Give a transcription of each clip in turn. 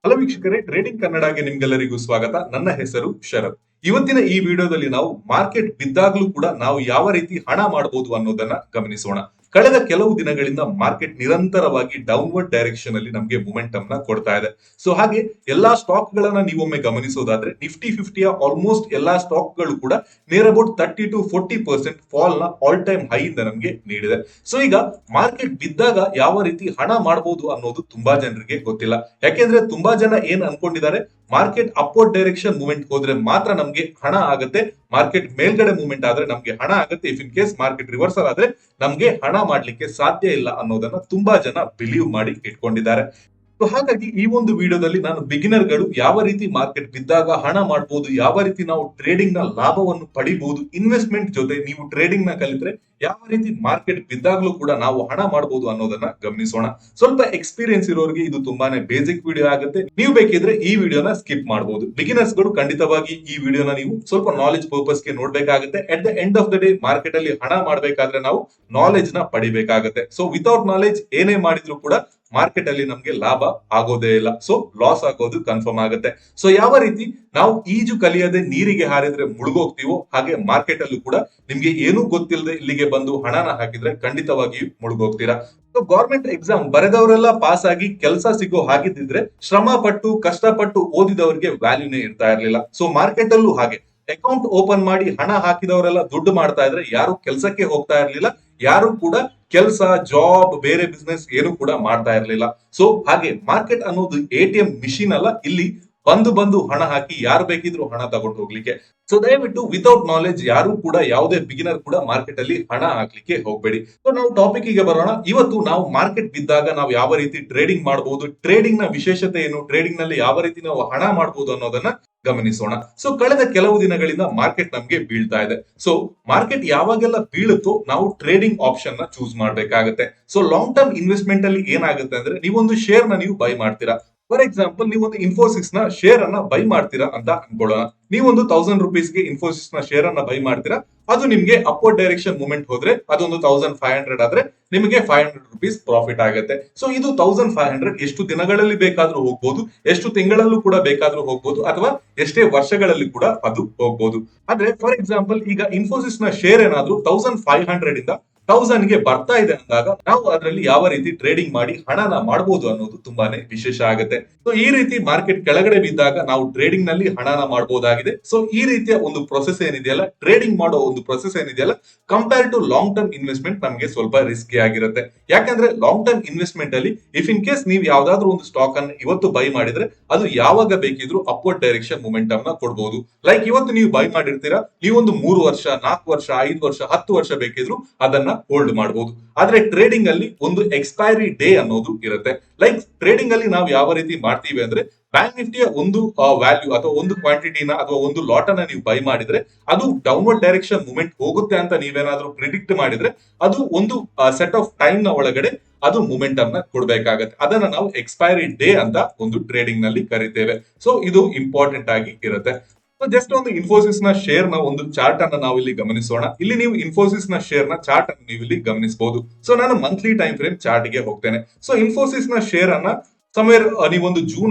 Hello ವೀಕ್ಷಕರೇ, trading ಕನ್ನಡಗೆ ನಿಮ್ಗೆಲ್ಲರಿಗೂ ಸ್ವಾಗತ. ನನ್ನ ಹೆಸರು ಶರತ್. ಇವತ್ತಿನ ಈ ವಿಡಿಯೋದಲ್ಲಿ ನಾವು ಮಾರ್ಕೆಟ್ ಬಿದ್ದಾಗ್ಲೂ ಕೂಡ ನಾವು ಯಾವ ರೀತಿ ಹಣ ಮಾಡಬಹುದು ಅನ್ನೋದನ್ನ ಗಮನಿಸೋಣ. ಕಳೆದ ಕೆಲವು ದಿನಗಳಿಂದ ಮಾರ್ಕೆಟ್ ನಿರಂತರವಾಗಿ ಡೌನ್ವರ್ಡ್ ಡೈರೆಕ್ಷನ್ ಅಲ್ಲಿ ನಮಗೆ ಮೊಮೆಂಟಮ್ ನ ಕೊಡ್ತಾ ಇದೆ. ಸೊ ಹಾಗೆ ಎಲ್ಲಾ ಸ್ಟಾಕ್ ಗಳನ್ನ ನೀವೊಮ್ಮೆ ಗಮನಿಸೋದಾದ್ರೆ ನಿಫ್ಟಿ 50ಯ ಆಲ್ಮೋಸ್ಟ್ ಎಲ್ಲಾ ಸ್ಟಾಕ್ ಗಳು ಕೂಡ ನಿಯರ್ ಅಬೌಟ್ 30 to 40% ಫಾಲ್ ನ ಆಲ್ ಟೈಮ್ ಹೈ ಇಂದ ನಮಗೆ ನೀಡಿದೆ. ಸೊ ಈಗ ಮಾರ್ಕೆಟ್ ಬಿದ್ದಾಗ ಯಾವ ರೀತಿ ಹಣ ಮಾಡಬಹುದು ಅನ್ನೋದು ತುಂಬಾ ಜನರಿಗೆ ಗೊತ್ತಿಲ್ಲ. ಯಾಕೆಂದ್ರೆ ತುಂಬಾ ಜನ ಏನ್ ಅನ್ಕೊಂಡಿದ್ದಾರೆ, ಮಾರ್ಕೆಟ್ ಅಪ್ವರ್ಡ್ ಡೈರೆಕ್ಷನ್ ಮೂವ್ಮೆಂಟ್ ಹೋದ್ರೆ ಮಾತ್ರ ನಮ್ಗೆ ಹಣ ಆಗುತ್ತೆ, ಮಾರ್ಕೆಟ್ ಮೇಲ್ಗಡೆ ಮೂವ್ಮೆಂಟ್ ಆದ್ರೆ ನಮ್ಗೆ ಹಣ ಆಗುತ್ತೆ, if in case market reversal ಆದ್ರೆ ನಮ್ಗೆ ಹಣ ಮಾಡ್ಲಿಕ್ಕೆ ಸಾಧ್ಯ ಇಲ್ಲ ಅನ್ನೋದನ್ನ ತುಂಬಾ ಜನ ಬಿಲೀವ್ ಮಾಡಿ ಇಟ್ಕೊಂಡಿದ್ದಾರೆ. ಸೊ ಹಾಗಾಗಿ ಈ ಒಂದು ವಿಡಿಯೋದಲ್ಲಿ ನಾನು ಬಿಗಿನರ್ ಗಳು ಯಾವ ರೀತಿ ಮಾರ್ಕೆಟ್ ಬಿದ್ದಾಗ ಹಣ ಮಾಡಬಹುದು, ಯಾವ ರೀತಿ ನಾವು ಟ್ರೇಡಿಂಗ್ ನ ಲಾಭವನ್ನು ಪಡಿಬಹುದು, ಇನ್ವೆಸ್ಟ್ಮೆಂಟ್ ಜೊತೆ ನೀವು ಟ್ರೇಡಿಂಗ್ ನ ಕಲಿತ್ರೆ ಯಾವ ರೀತಿ ಮಾರ್ಕೆಟ್ ಬಿದ್ದಾಗ್ಲೂ ಕೂಡ ನಾವು ಹಣ ಮಾಡಬಹುದು ಅನ್ನೋದನ್ನ ಗಮನಿಸೋಣ. ಸ್ವಲ್ಪ ಎಕ್ಸ್ಪೀರಿಯನ್ಸ್ ಇರೋರಿಗೆ ಇದು ತುಂಬಾನೇ ಬೇಸಿಕ್ ವಿಡಿಯೋ ಆಗುತ್ತೆ. ನೀವು ಬೇಕಿದ್ರೆ ಈ ವಿಡಿಯೋನ ಸ್ಕಿಪ್ ಮಾಡಬಹುದು. ಬಿಗಿನರ್ಸ್ ಗಳು ಖಂಡಿತವಾಗಿ ಈ ವಿಡಿಯೋನ ನೀವು ಸ್ವಲ್ಪ ನಾಲೆಜ್ ಪರ್ಪಸ್ ಗೆ ನೋಡ್ಬೇಕಾಗುತ್ತೆ. At the end of the day market ಅಲ್ಲಿ ಹಣ ಮಾಡಬೇಕಾದ್ರೆ ನಾವು ನಾಲೆಜ್ ನ ಪಡಿಬೇಕಾಗುತ್ತೆ. ಸೊ ವಿತೌಟ್ ನಾಲೆಜ್ ಏನೇ ಮಾಡಿದ್ರು ಕೂಡ ಮಾರ್ಕೆಟ್ ಅಲ್ಲಿ ನಮ್ಗೆ ಲಾಭ ಆಗೋದೇ ಇಲ್ಲ. ಸೊ ಲಾಸ್ ಆಗೋದು ಕನ್ಫರ್ಮ್ ಆಗುತ್ತೆ. ಸೊ ಯಾವ ರೀತಿ ನಾವು ಈಜು ಕಲಿಯದೆ ನೀರಿಗೆ ಹಾರಿದ್ರೆ ಮುಳುಗೋಗ್ತೀವೋ, ಹಾಗೆ ಮಾರ್ಕೆಟ್ ಅಲ್ಲೂ ಕೂಡ ನಿಮ್ಗೆ ಏನೂ ಗೊತ್ತಿಲ್ಲದೆ ಇಲ್ಲಿಗೆ ಬಂದು ಹಣನ ಹಾಕಿದ್ರೆ ಖಂಡಿತವಾಗಿಯೂ ಮುಳುಗೋಗ್ತೀರಾ. ಸೊ ಗೌರ್ಮೆಂಟ್ ಎಕ್ಸಾಮ್ ಬರೆದವರೆಲ್ಲ ಪಾಸ್ ಆಗಿ ಕೆಲಸ ಸಿಗೋ ಹಾಗಿದ್ದಿದ್ರೆ ಶ್ರಮ ಪಟ್ಟು ಕಷ್ಟಪಟ್ಟು ಓದಿದವರಿಗೆ ವ್ಯಾಲ್ಯೂನೇ ಇರ್ತಾ ಇರ್ಲಿಲ್ಲ. ಸೊ ಮಾರ್ಕೆಟ್ ಅಲ್ಲೂ ಹಾಗೆ ಅಕೌಂಟ್ ಓಪನ್ ಮಾಡಿ ಹಣ ಹಾಕಿದವರೆಲ್ಲ ದುಡ್ಡು ಮಾಡ್ತಾ ಇದ್ರೆ ಯಾರು ಕೆಲಸಕ್ಕೆ ಹೋಗ್ತಾ ಇರ್ಲಿಲ್ಲ, ಯಾರು ಕೂಡ ಕೆಲಸ, ಜಾಬ್, ಬೇರೆ ಬಿಸ್ನೆಸ್ ಏನು ಕೂಡ ಮಾಡ್ತಾ ಇರ್ಲಿಲ್ಲ. ಸೊ ಹಾಗೆ ಮಾರ್ಕೆಟ್ ಅನ್ನೋದು ಎಟಿಎಂ ಮಿಷಿನ್ ಅಲ್ಲ, ಇಲ್ಲಿ ಬಂದು ಹಣ ಹಾಕಿ ಯಾರು ಬೇಕಿದ್ರು ಹಣ ತಗೊಂಡು ಹೋಗ್ಲಿಕ್ಕೆ. ಸೊ ದಯವಿಟ್ಟು ವಿತೌಟ್ ನಾಲೆಜ್ ಯಾರು ಕೂಡ, ಯಾವುದೇ ಬಿಗಿನರ್ ಕೂಡ ಮಾರ್ಕೆಟ್ ಅಲ್ಲಿ ಹಣ ಹಾಕ್ಲಿಕ್ಕೆ ಹೋಗ್ಬೇಡಿ. ಸೊ ನಾವು ಟಾಪಿಕ್ ಗೆ ಬರೋಣ. ಇವತ್ತು ನಾವು ಮಾರ್ಕೆಟ್ ಬಿದ್ದಾಗ ನಾವು ಯಾವ ರೀತಿ ಟ್ರೇಡಿಂಗ್ ಮಾಡಬಹುದು, ಟ್ರೇಡಿಂಗ್ ನ ವಿಶೇಷತೆ ಏನು, ಟ್ರೇಡಿಂಗ್ ನಲ್ಲಿ ಯಾವ ರೀತಿ ನಾವು ಹಣ ಮಾಡಬಹುದು ಅನ್ನೋದನ್ನ ಗಮನಿಸೋಣ. ಸೊ ಕಳೆದ ಕೆಲವು ದಿನಗಳಿಂದ ಮಾರ್ಕೆಟ್ ನಮ್ಗೆ ಬೀಳ್ತಾ ಇದೆ. ಸೊ ಮಾರ್ಕೆಟ್ ಯಾವಾಗೆಲ್ಲ ಬೀಳುತ್ತೋ ನಾವು ಟ್ರೇಡಿಂಗ್ ಆಪ್ಷನ್ ನ ಚೂಸ್ ಮಾಡ್ಬೇಕಾಗುತ್ತೆ. ಸೊ ಲಾಂಗ್ ಟರ್ಮ್ ಇನ್ವೆಸ್ಟ್ಮೆಂಟ್ ಅಲ್ಲಿ ಏನಾಗುತ್ತೆ ಅಂದ್ರೆ, ನೀವೊಂದು ಶೇರ್ ನ ನೀವು ಬೈ ಮಾಡ್ತೀರಾ. ಫಾರ್ ಎಕ್ಸಾಂಪಲ್, ನೀವೊಂದು ಇನ್ಫೋಸಿಸ್ ನ ಶೇರ್ ಅನ್ನ ಬೈ ಮಾಡ್ತೀರಾ ಅಂತ ಅನ್ಕೊಳ್ಳೋಣ. ನೀವೊಂದು 1000 ಗೆ ಇನ್ಫೋಸಿಸ್ ನ ಶೇರ್ ಅನ್ನ ಬೈ ಮಾಡ್ತೀರಾ. ಅದು ನಿಮ್ಗೆ ಅಪ್ವರ್ಡ್ ಡೈರೆಕ್ಷನ್ ಮೂವ್ಮೆಂಟ್ ಹೋದ್ರೆ ಅದೊಂದು 1500 ಆದ್ರೆ ನಿಮಗೆ 500 rupees ಪ್ರಾಫಿಟ್ ಆಗುತ್ತೆ. ಸೊ ಇದು 1500 ಎಷ್ಟು ದಿನಗಳಲ್ಲಿ ಬೇಕಾದ್ರೂ ಹೋಗ್ಬೋದು, ಎಷ್ಟು ತಿಂಗಳಲ್ಲೂ ಕೂಡ ಬೇಕಾದ್ರೂ ಹೋಗ್ಬೋದು, ಅಥವಾ ಎಷ್ಟೇ ವರ್ಷಗಳಲ್ಲಿ ಕೂಡ ಅದು ಹೋಗ್ಬೋದು. ಆದ್ರೆ ಫಾರ್ ಎಕ್ಸಾಂಪಲ್, ಈಗ ಇನ್ಫೋಸಿಸ್ ನ ಶೇರ್ ಏನಾದ್ರೂ 1500 ಇಂದ 1000 ಗೆ ಬರ್ತಾ ಇದೆ ಅಂದಾಗ ನಾವು ಅದರಲ್ಲಿ ಯಾವ ರೀತಿ ಟ್ರೇಡಿಂಗ್ ಮಾಡಿ ಹಣನ ಮಾಡಬಹುದು ಅನ್ನೋದು ತುಂಬಾನೇ ವಿಶೇಷ ಆಗುತ್ತೆ. ಸೊ ಈ ರೀತಿ ಮಾರ್ಕೆಟ್ ಕೆಳಗಡೆ ಬಿದ್ದಾಗ ನಾವು ಟ್ರೇಡಿಂಗ್ ನಲ್ಲಿ ಹಣನ ಮಾಡಬಹುದಾಗಿದೆ. ಸೊ ಈ ರೀತಿಯ ಒಂದು ಪ್ರೊಸೆಸ್ ಏನಿದೆಯಲ್ಲ, ಟ್ರೇಡಿಂಗ್ ಮಾಡೋ ಒಂದು ಪ್ರೊಸೆಸ್ ಏನಿದೆಯಲ್ಲ, compare to long term investment ನಮಗೆ ಸ್ವಲ್ಪ ರಿಸ್ಕಿ ಆಗಿರುತ್ತೆ. ಯಾಕಂದ್ರೆ ಲಾಂಗ್ ಟರ್ಮ್ ಇನ್ವೆಸ್ಟ್ಮೆಂಟ್ ಅಲ್ಲಿ ಇಫ್ ಇನ್ ಕೇಸ್ ನೀವು ಯಾವ್ದಾದ್ರು ಒಂದು ಸ್ಟಾಕ್ ಅನ್ನು ಇವತ್ತು ಬೈ ಮಾಡಿದ್ರೆ ಅದು ಯಾವಾಗ ಬೇಕಿದ್ರು ಅಪ್ವರ್ಡ್ ಡೈರೆಕ್ಷನ್ ಮೊಮೆಂಟಮ್ ನ ಕೊಡಬಹುದು. ಲೈಕ್ ಇವತ್ತು ನೀವು ಬೈ ಮಾಡಿರ್ತೀರಾ, ನೀವೊಂದು 3 ವರ್ಷ, 4 ವರ್ಷ, 5 ವರ್ಷ, 10 ವರ್ಷ ಬೇಕಿದ್ರು ಅದನ್ನ ಹೋಲ್ಡ್ ಮಾಡಬಹುದು. ಆದ್ರೆ ಟ್ರೇಡಿಂಗ್ ಅಲ್ಲಿ ಒಂದು ಎಕ್ಸ್ಪೈರಿ ಡೇ ಅನ್ನೋದು ಇರುತ್ತೆ. ಲೈಕ್ ಟ್ರೇಡಿಂಗ್ ಅಲ್ಲಿ ನಾವು ಯಾವ ರೀತಿ ಮಾಡ್ತೀವಿ ಅಂದ್ರೆ, ಬ್ಯಾಂಕ್ ನಿಫ್ಟಿಯ ಒಂದು ವ್ಯಾಲ್ಯೂ ಅಥವಾ ಒಂದು ಕ್ವಾಂಟಿಟಿನ ಅಥವಾ ಒಂದು ಲಾಟ್ ಅನ್ನ ನೀವು ಬೈ ಮಾಡಿದ್ರೆ ಅದು ಡೌನ್ವರ್ಡ್ ಡೈರೆಕ್ಷನ್ ಮೂವ್ಮೆಂಟ್ ಹೋಗುತ್ತೆ ಅಂತ ನೀವೇನಾದ್ರೂ ಪ್ರಿಡಿಕ್ಟ್ ಮಾಡಿದ್ರೆ ಅದು ಒಂದು ಸೆಟ್ ಆಫ್ ಟೈಮ್ ನ ಒಳಗಡೆ ಅದು ಮೂಮೆಂಟಮ್ ನ ಕೊಡ್ಬೇಕಾಗತ್ತೆ. ಅದನ್ನ ನಾವು ಎಕ್ಸ್ಪೈರಿ ಡೇ ಅಂತ ಒಂದು ಟ್ರೇಡಿಂಗ್ ನಲ್ಲಿ ಕರಿತೇವೆ. ಸೊ ಇದು ಇಂಪಾರ್ಟೆಂಟ್ ಆಗಿ ಇರುತ್ತೆ. ಜಸ್ಟ್ ಒಂದು ಇನ್ಫೋಸಿಸ್ ನ ಶೇರ್ ನ ಒಂದು ಚಾರ್ಟ್ ಅನ್ನ ನಾವು ಇಲ್ಲಿ ಗಮನಿಸೋಣ. ಇಲ್ಲಿ ನೀವು ಇನ್ಫೋಸಿಸ್ ನ ಶೇರ್ ನ ಚಾರ್ಟ್ ಅನ್ನು ನೀವು ಇಲ್ಲಿ ಗಮನಿಸಬಹುದು. ಸೊ ನಾನು ಮಂತ್ಲಿ ಟೈಮ್ ಫ್ರೇಮ್ ಚಾರ್ಟ್ ಗೆ ಹೋಗ್ತೇನೆ. ಸೊ ಇನ್ಫೋಸಿಸ್ ನ ಶೇರ್ ಅನ್ನ ಸಮವೇರ್ ನೀವೊಂದು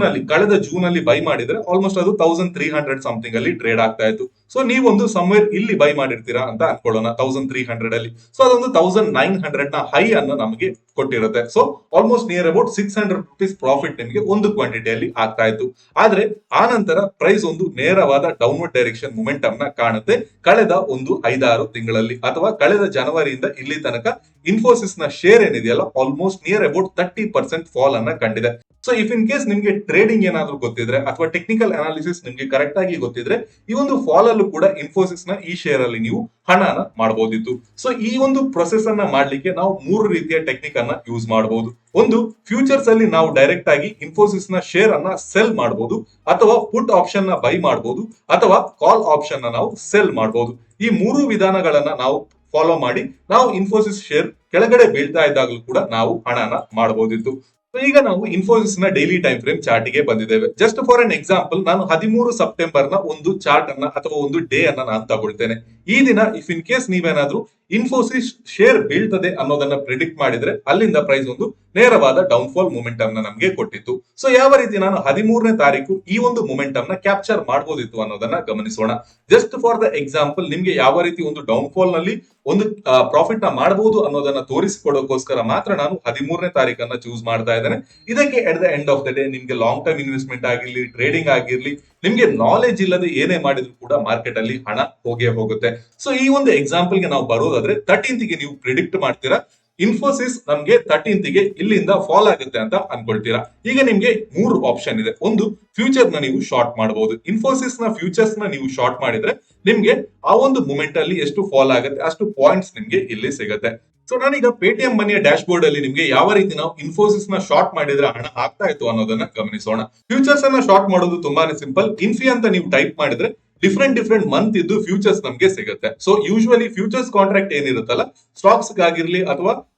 ಕಳೆದ ಜೂನ್ ಅಲ್ಲಿ ಬೈ ಮಾಡಿದ್ರೆ ಆಲ್ಮೋಸ್ಟ್ ಅದು 1300 ಸಮಥಿಂಗ್ ಅಲ್ಲಿ ಟ್ರೇಡ್ ಆಗ್ತಾ ಇತ್ತು. ಸೊ ನೀವೊಂದು ಸಮವೇರ್ ಇಲ್ಲಿ ಬೈ ಮಾಡಿರ್ತೀರಾ ಅಂತ ಅನ್ಕೊಳ್ಳೋಣ 1300 ಅಲ್ಲಿ. ಸೊ ಅದೊಂದು 1900 ನ ಹೈ ಅನ್ನು ನಮಗೆ ಕೊಟ್ಟಿರುತ್ತೆ. So almost near about 600 rupees profit ನಿಮಗೆ ಒಂದು ಕ್ವಾಂಟಿಟಿಯಲ್ಲಿ ಆಗ್ತಾ ಇತ್ತು. ಆದ್ರೆ ಆ ನಂತರ ಪ್ರೈಸ್ ಒಂದು ನೇರವಾದ ಡೌನ್ವರ್ಡ್ ಡೈರೆಕ್ಷನ್ ಮೊಮೆಂಟಮ್ ನ ಕಾಣುತ್ತೆ ಕಳೆದ ಒಂದು 5-6 ತಿಂಗಳಲ್ಲಿ, ಅಥವಾ ಕಳೆದ ಜನವರಿಯಿಂದ ಇಲ್ಲಿ ತನಕ ಇನ್ಫೋಸಿಸ್ ನ ಶೇರ್ ಏನಿದೆಯಲ್ಲ ಆಲ್ಮೋಸ್ಟ್ ನಿಯರ್ ಅಬೌಟ್ 30% ಫಾಲ್ ಅನ್ನ ಕಂಡಿದೆ. ಸೊ ಇಫ್ ಇನ್ ಕೇಸ್ ನಿಮ್ಗೆ ಟ್ರೇಡಿಂಗ್ ಏನಾದ್ರೂ ಗೊತ್ತಿದ್ರೆ ಅಥವಾ ಟೆಕ್ನಿಕಲ್ ಅನಾಲಿಸಿಸ್ ನಿಮ್ಗೆ ಕರೆಕ್ಟ್ ಆಗಿ ಗೊತ್ತಿದ್ರೆ ಈ ಒಂದು ಫಾಲ್ ಅಲ್ಲೂ ಕೂಡ ಇನ್ಫೋಸಿಸ್ ನ ಈ ಶೇರ್ ಅಲ್ಲಿ ನೀವು ಹಣನ ಮಾಡಬಹುದಿತ್ತು. ಸೊ ಈ ಒಂದು ಪ್ರೊಸೆಸ್ ಅನ್ನ ಮಾಡ್ಲಿಕ್ಕೆ ನಾವು 3 ರೀತಿಯ ಟೆಕ್ನಿಕ್ ಅನ್ನ ಯೂಸ್ ಮಾಡಬಹುದು. ಒಂದು, ಫ್ಯೂಚರ್ಸ್ ಅಲ್ಲಿ ನಾವು ಡೈರೆಕ್ಟ್ ಆಗಿ ಇನ್ಫೋಸಿಸ್ ನ ಶೇರ್ ಅನ್ನ ಸೆಲ್ ಮಾಡಬಹುದು, ಅಥವಾ ಪುಟ್ ಆಪ್ಷನ್ ನ ಬೈ ಮಾಡಬಹುದು, ಅಥವಾ ಕಾಲ್ ಆಪ್ಷನ್ ನ ನಾವು ಸೆಲ್ ಮಾಡಬಹುದು. ಈ 3 ವಿಧಾನಗಳನ್ನ ನಾವು ಫಾಲೋ ಮಾಡಿ ನಾವು ಇನ್ಫೋಸಿಸ್ ಶೇರ್ ಕೆಳಗಡೆ ಬೀಳ್ತಾ ಇದ್ದಾಗಲೂ ಕೂಡ ನಾವು ಹಣನ ಮಾಡಬಹುದಿತ್ತು. So, ಈಗ ನಾವು ಇನ್ಫೋಸಿಸ್ ನ ಡೈಲಿ ಟೈಮ್ ಫ್ರೇಮ್ ಚಾರ್ಟ್ ಗೆ ಬಂದಿದ್ದೇವೆ. ಜಸ್ಟ್ ಫಾರ್ ಅನ್ ಎಕ್ಸಾಂಪಲ್ ನಾನು 13 ಸೆಪ್ಟೆಂಬರ್ ನ ಒಂದು ಚಾರ್ಟ್ ಅನ್ನ ಅಥವಾ ಒಂದು ಡೇ ಅನ್ನ ನಾನು ತಗೊಳ್ತೇನೆ. ಈ ದಿನ ಇಫ್ ಇನ್ ಕೇಸ್ ನೀವೇನಾದ್ರೂ ಇನ್ಫೋಸಿಸ್ ಶೇರ್ ಬೀಳ್ತದೆ ಅನ್ನೋದನ್ನ ಪ್ರಿಡಿಕ್ಟ್ ಮಾಡಿದ್ರೆ ಅಲ್ಲಿಂದ ಪ್ರೈಸ್ ಒಂದು ನೇರವಾದ ಡೌನ್ ಫಾಲ್ ಮೂಮೆಂಟಮ್ ನ ನಮಗೆ ಕೊಟ್ಟಿತ್ತು. ಸೊ ಯಾವ ರೀತಿ ನಾನು 13ನೇ ತಾರೀಕು ಈ ಒಂದು ಮೂಮೆಂಟಮ್ ನ ಕ್ಯಾಪ್ಚರ್ ಮಾಡಬಹುದಿತ್ತು ಅನ್ನೋದನ್ನ ಗಮನಿಸೋಣ. ಜಸ್ಟ್ ಫಾರ್ ದ ಎಕ್ಸಾಂಪಲ್ ನಿಮ್ಗೆ ಯಾವ ರೀತಿ ಒಂದು ಡೌನ್ ಫಾಲ್ ನಲ್ಲಿ ಒಂದು ಪ್ರಾಫಿಟ್ ನ ಮಾಡಬಹುದು ಅನ್ನೋದನ್ನ ತೋರಿಸಿಕೊಡೋಕೋಸ್ಕರ ಮಾತ್ರ ನಾನು 13ನೇ ತಾರೀಕನ್ನ ಚೂಸ್ ಮಾಡ್ತಾ ಇದ್ದೇನೆ. ಇದಕ್ಕೆ at the end of the day ನಿಮ್ಗೆ ಲಾಂಗ್ ಟರ್ಮ್ ಇನ್ವೆಸ್ಟ್ಮೆಂಟ್ ಆಗಿರ್ಲಿ, ಟ್ರೇಡಿಂಗ್ ಆಗಿರ್ಲಿ, ನಿಮ್ಗೆ ನಾಲೆಜ್ ಇಲ್ಲದೆ ಏನೇ ಮಾಡಿದ್ರು ಕೂಡ ಮಾರ್ಕೆಟ್ ಅಲ್ಲಿ ಹಣ ಹೋಗೇ ಹೋಗುತ್ತೆ. ಸೊ ಈ ಒಂದು ಎಕ್ಸಾಂಪಲ್ ಗೆ ನಾವು ಬರೋದಾದ್ರೆ 13th ಗೆ ನೀವು ಪ್ರಿಡಿಕ್ಟ್ ಮಾಡ್ತೀರಾ ಇನ್ಫೋಸಿಸ್ ನಮ್ಗೆ 13th ಗೆ ಇಲ್ಲಿಂದ ಫಾಲ್ ಆಗುತ್ತೆ ಅಂತ ಅನ್ಕೊಳ್ತೀರಾ. ಈಗ ನಿಮ್ಗೆ 3 ಆಪ್ಷನ್ ಇದೆ. ಒಂದು, ಫ್ಯೂಚರ್ ನ ನೀವು ಶಾರ್ಟ್ ಮಾಡಬಹುದು. ಇನ್ಫೋಸಿಸ್ ನ ಫ್ಯೂಚರ್ಸ್ ನ ನೀವು ಶಾರ್ಟ್ ಮಾಡಿದ್ರೆ ನಿಮ್ಗೆ ಆ ಒಂದು ಮೂಮೆಂಟ್ ಅಲ್ಲಿ ಎಷ್ಟು ಫಾಲ್ ಆಗುತ್ತೆ ಅಷ್ಟು ಪಾಯಿಂಟ್ಸ್ ನಿಮ್ಗೆ ಇಲ್ಲಿ ಸಿಗುತ್ತೆ. ಸೊ ನಾನೀಗ ಪೇಟಿಎಂ ಮನಿಯ ಡ್ಯಾಶ್ ಬೋರ್ಡ್ ಅಲ್ಲಿ ನಿಮ್ಗೆ ಯಾವ ರೀತಿ ನಾವು ಇನ್ಫೋಸಿಸ್ ನ ಶಾರ್ಟ್ ಮಾಡಿದ್ರೆ ಹಣ ಆಗ್ತಾ ಇತ್ತು ಅನ್ನೋದನ್ನ ಗಮನಿಸೋಣ. ಫ್ಯೂಚರ್ಸ್ ಅನ್ನ ಶಾರ್ಟ್ ಮಾಡೋದು ತುಂಬಾನೇ ಸಿಂಪಲ್. ಇನ್ಫಿ ಅಂತ ನೀವು ಟೈಪ್ ಮಾಡಿದ್ರೆ ಡಿಫ್ರೆಂಟ್ ಮಂತ್ ಇದ್ದು ಫ್ಯೂಚರ್ಸ್ ನಮ್ಗೆ ಸಿಗುತ್ತೆ. ಸೊ ಯೂಶುವಲಿ ಫ್ಯೂಚರ್ಸ್ ಕಾಂಟ್ರಾಕ್ಟ್ ಏನಿರುತ್ತಲ್ಲ, ಸ್ಟಾಕ್ಸ್ ಗಾಗಿರ್ಲಿ ಅಥವಾ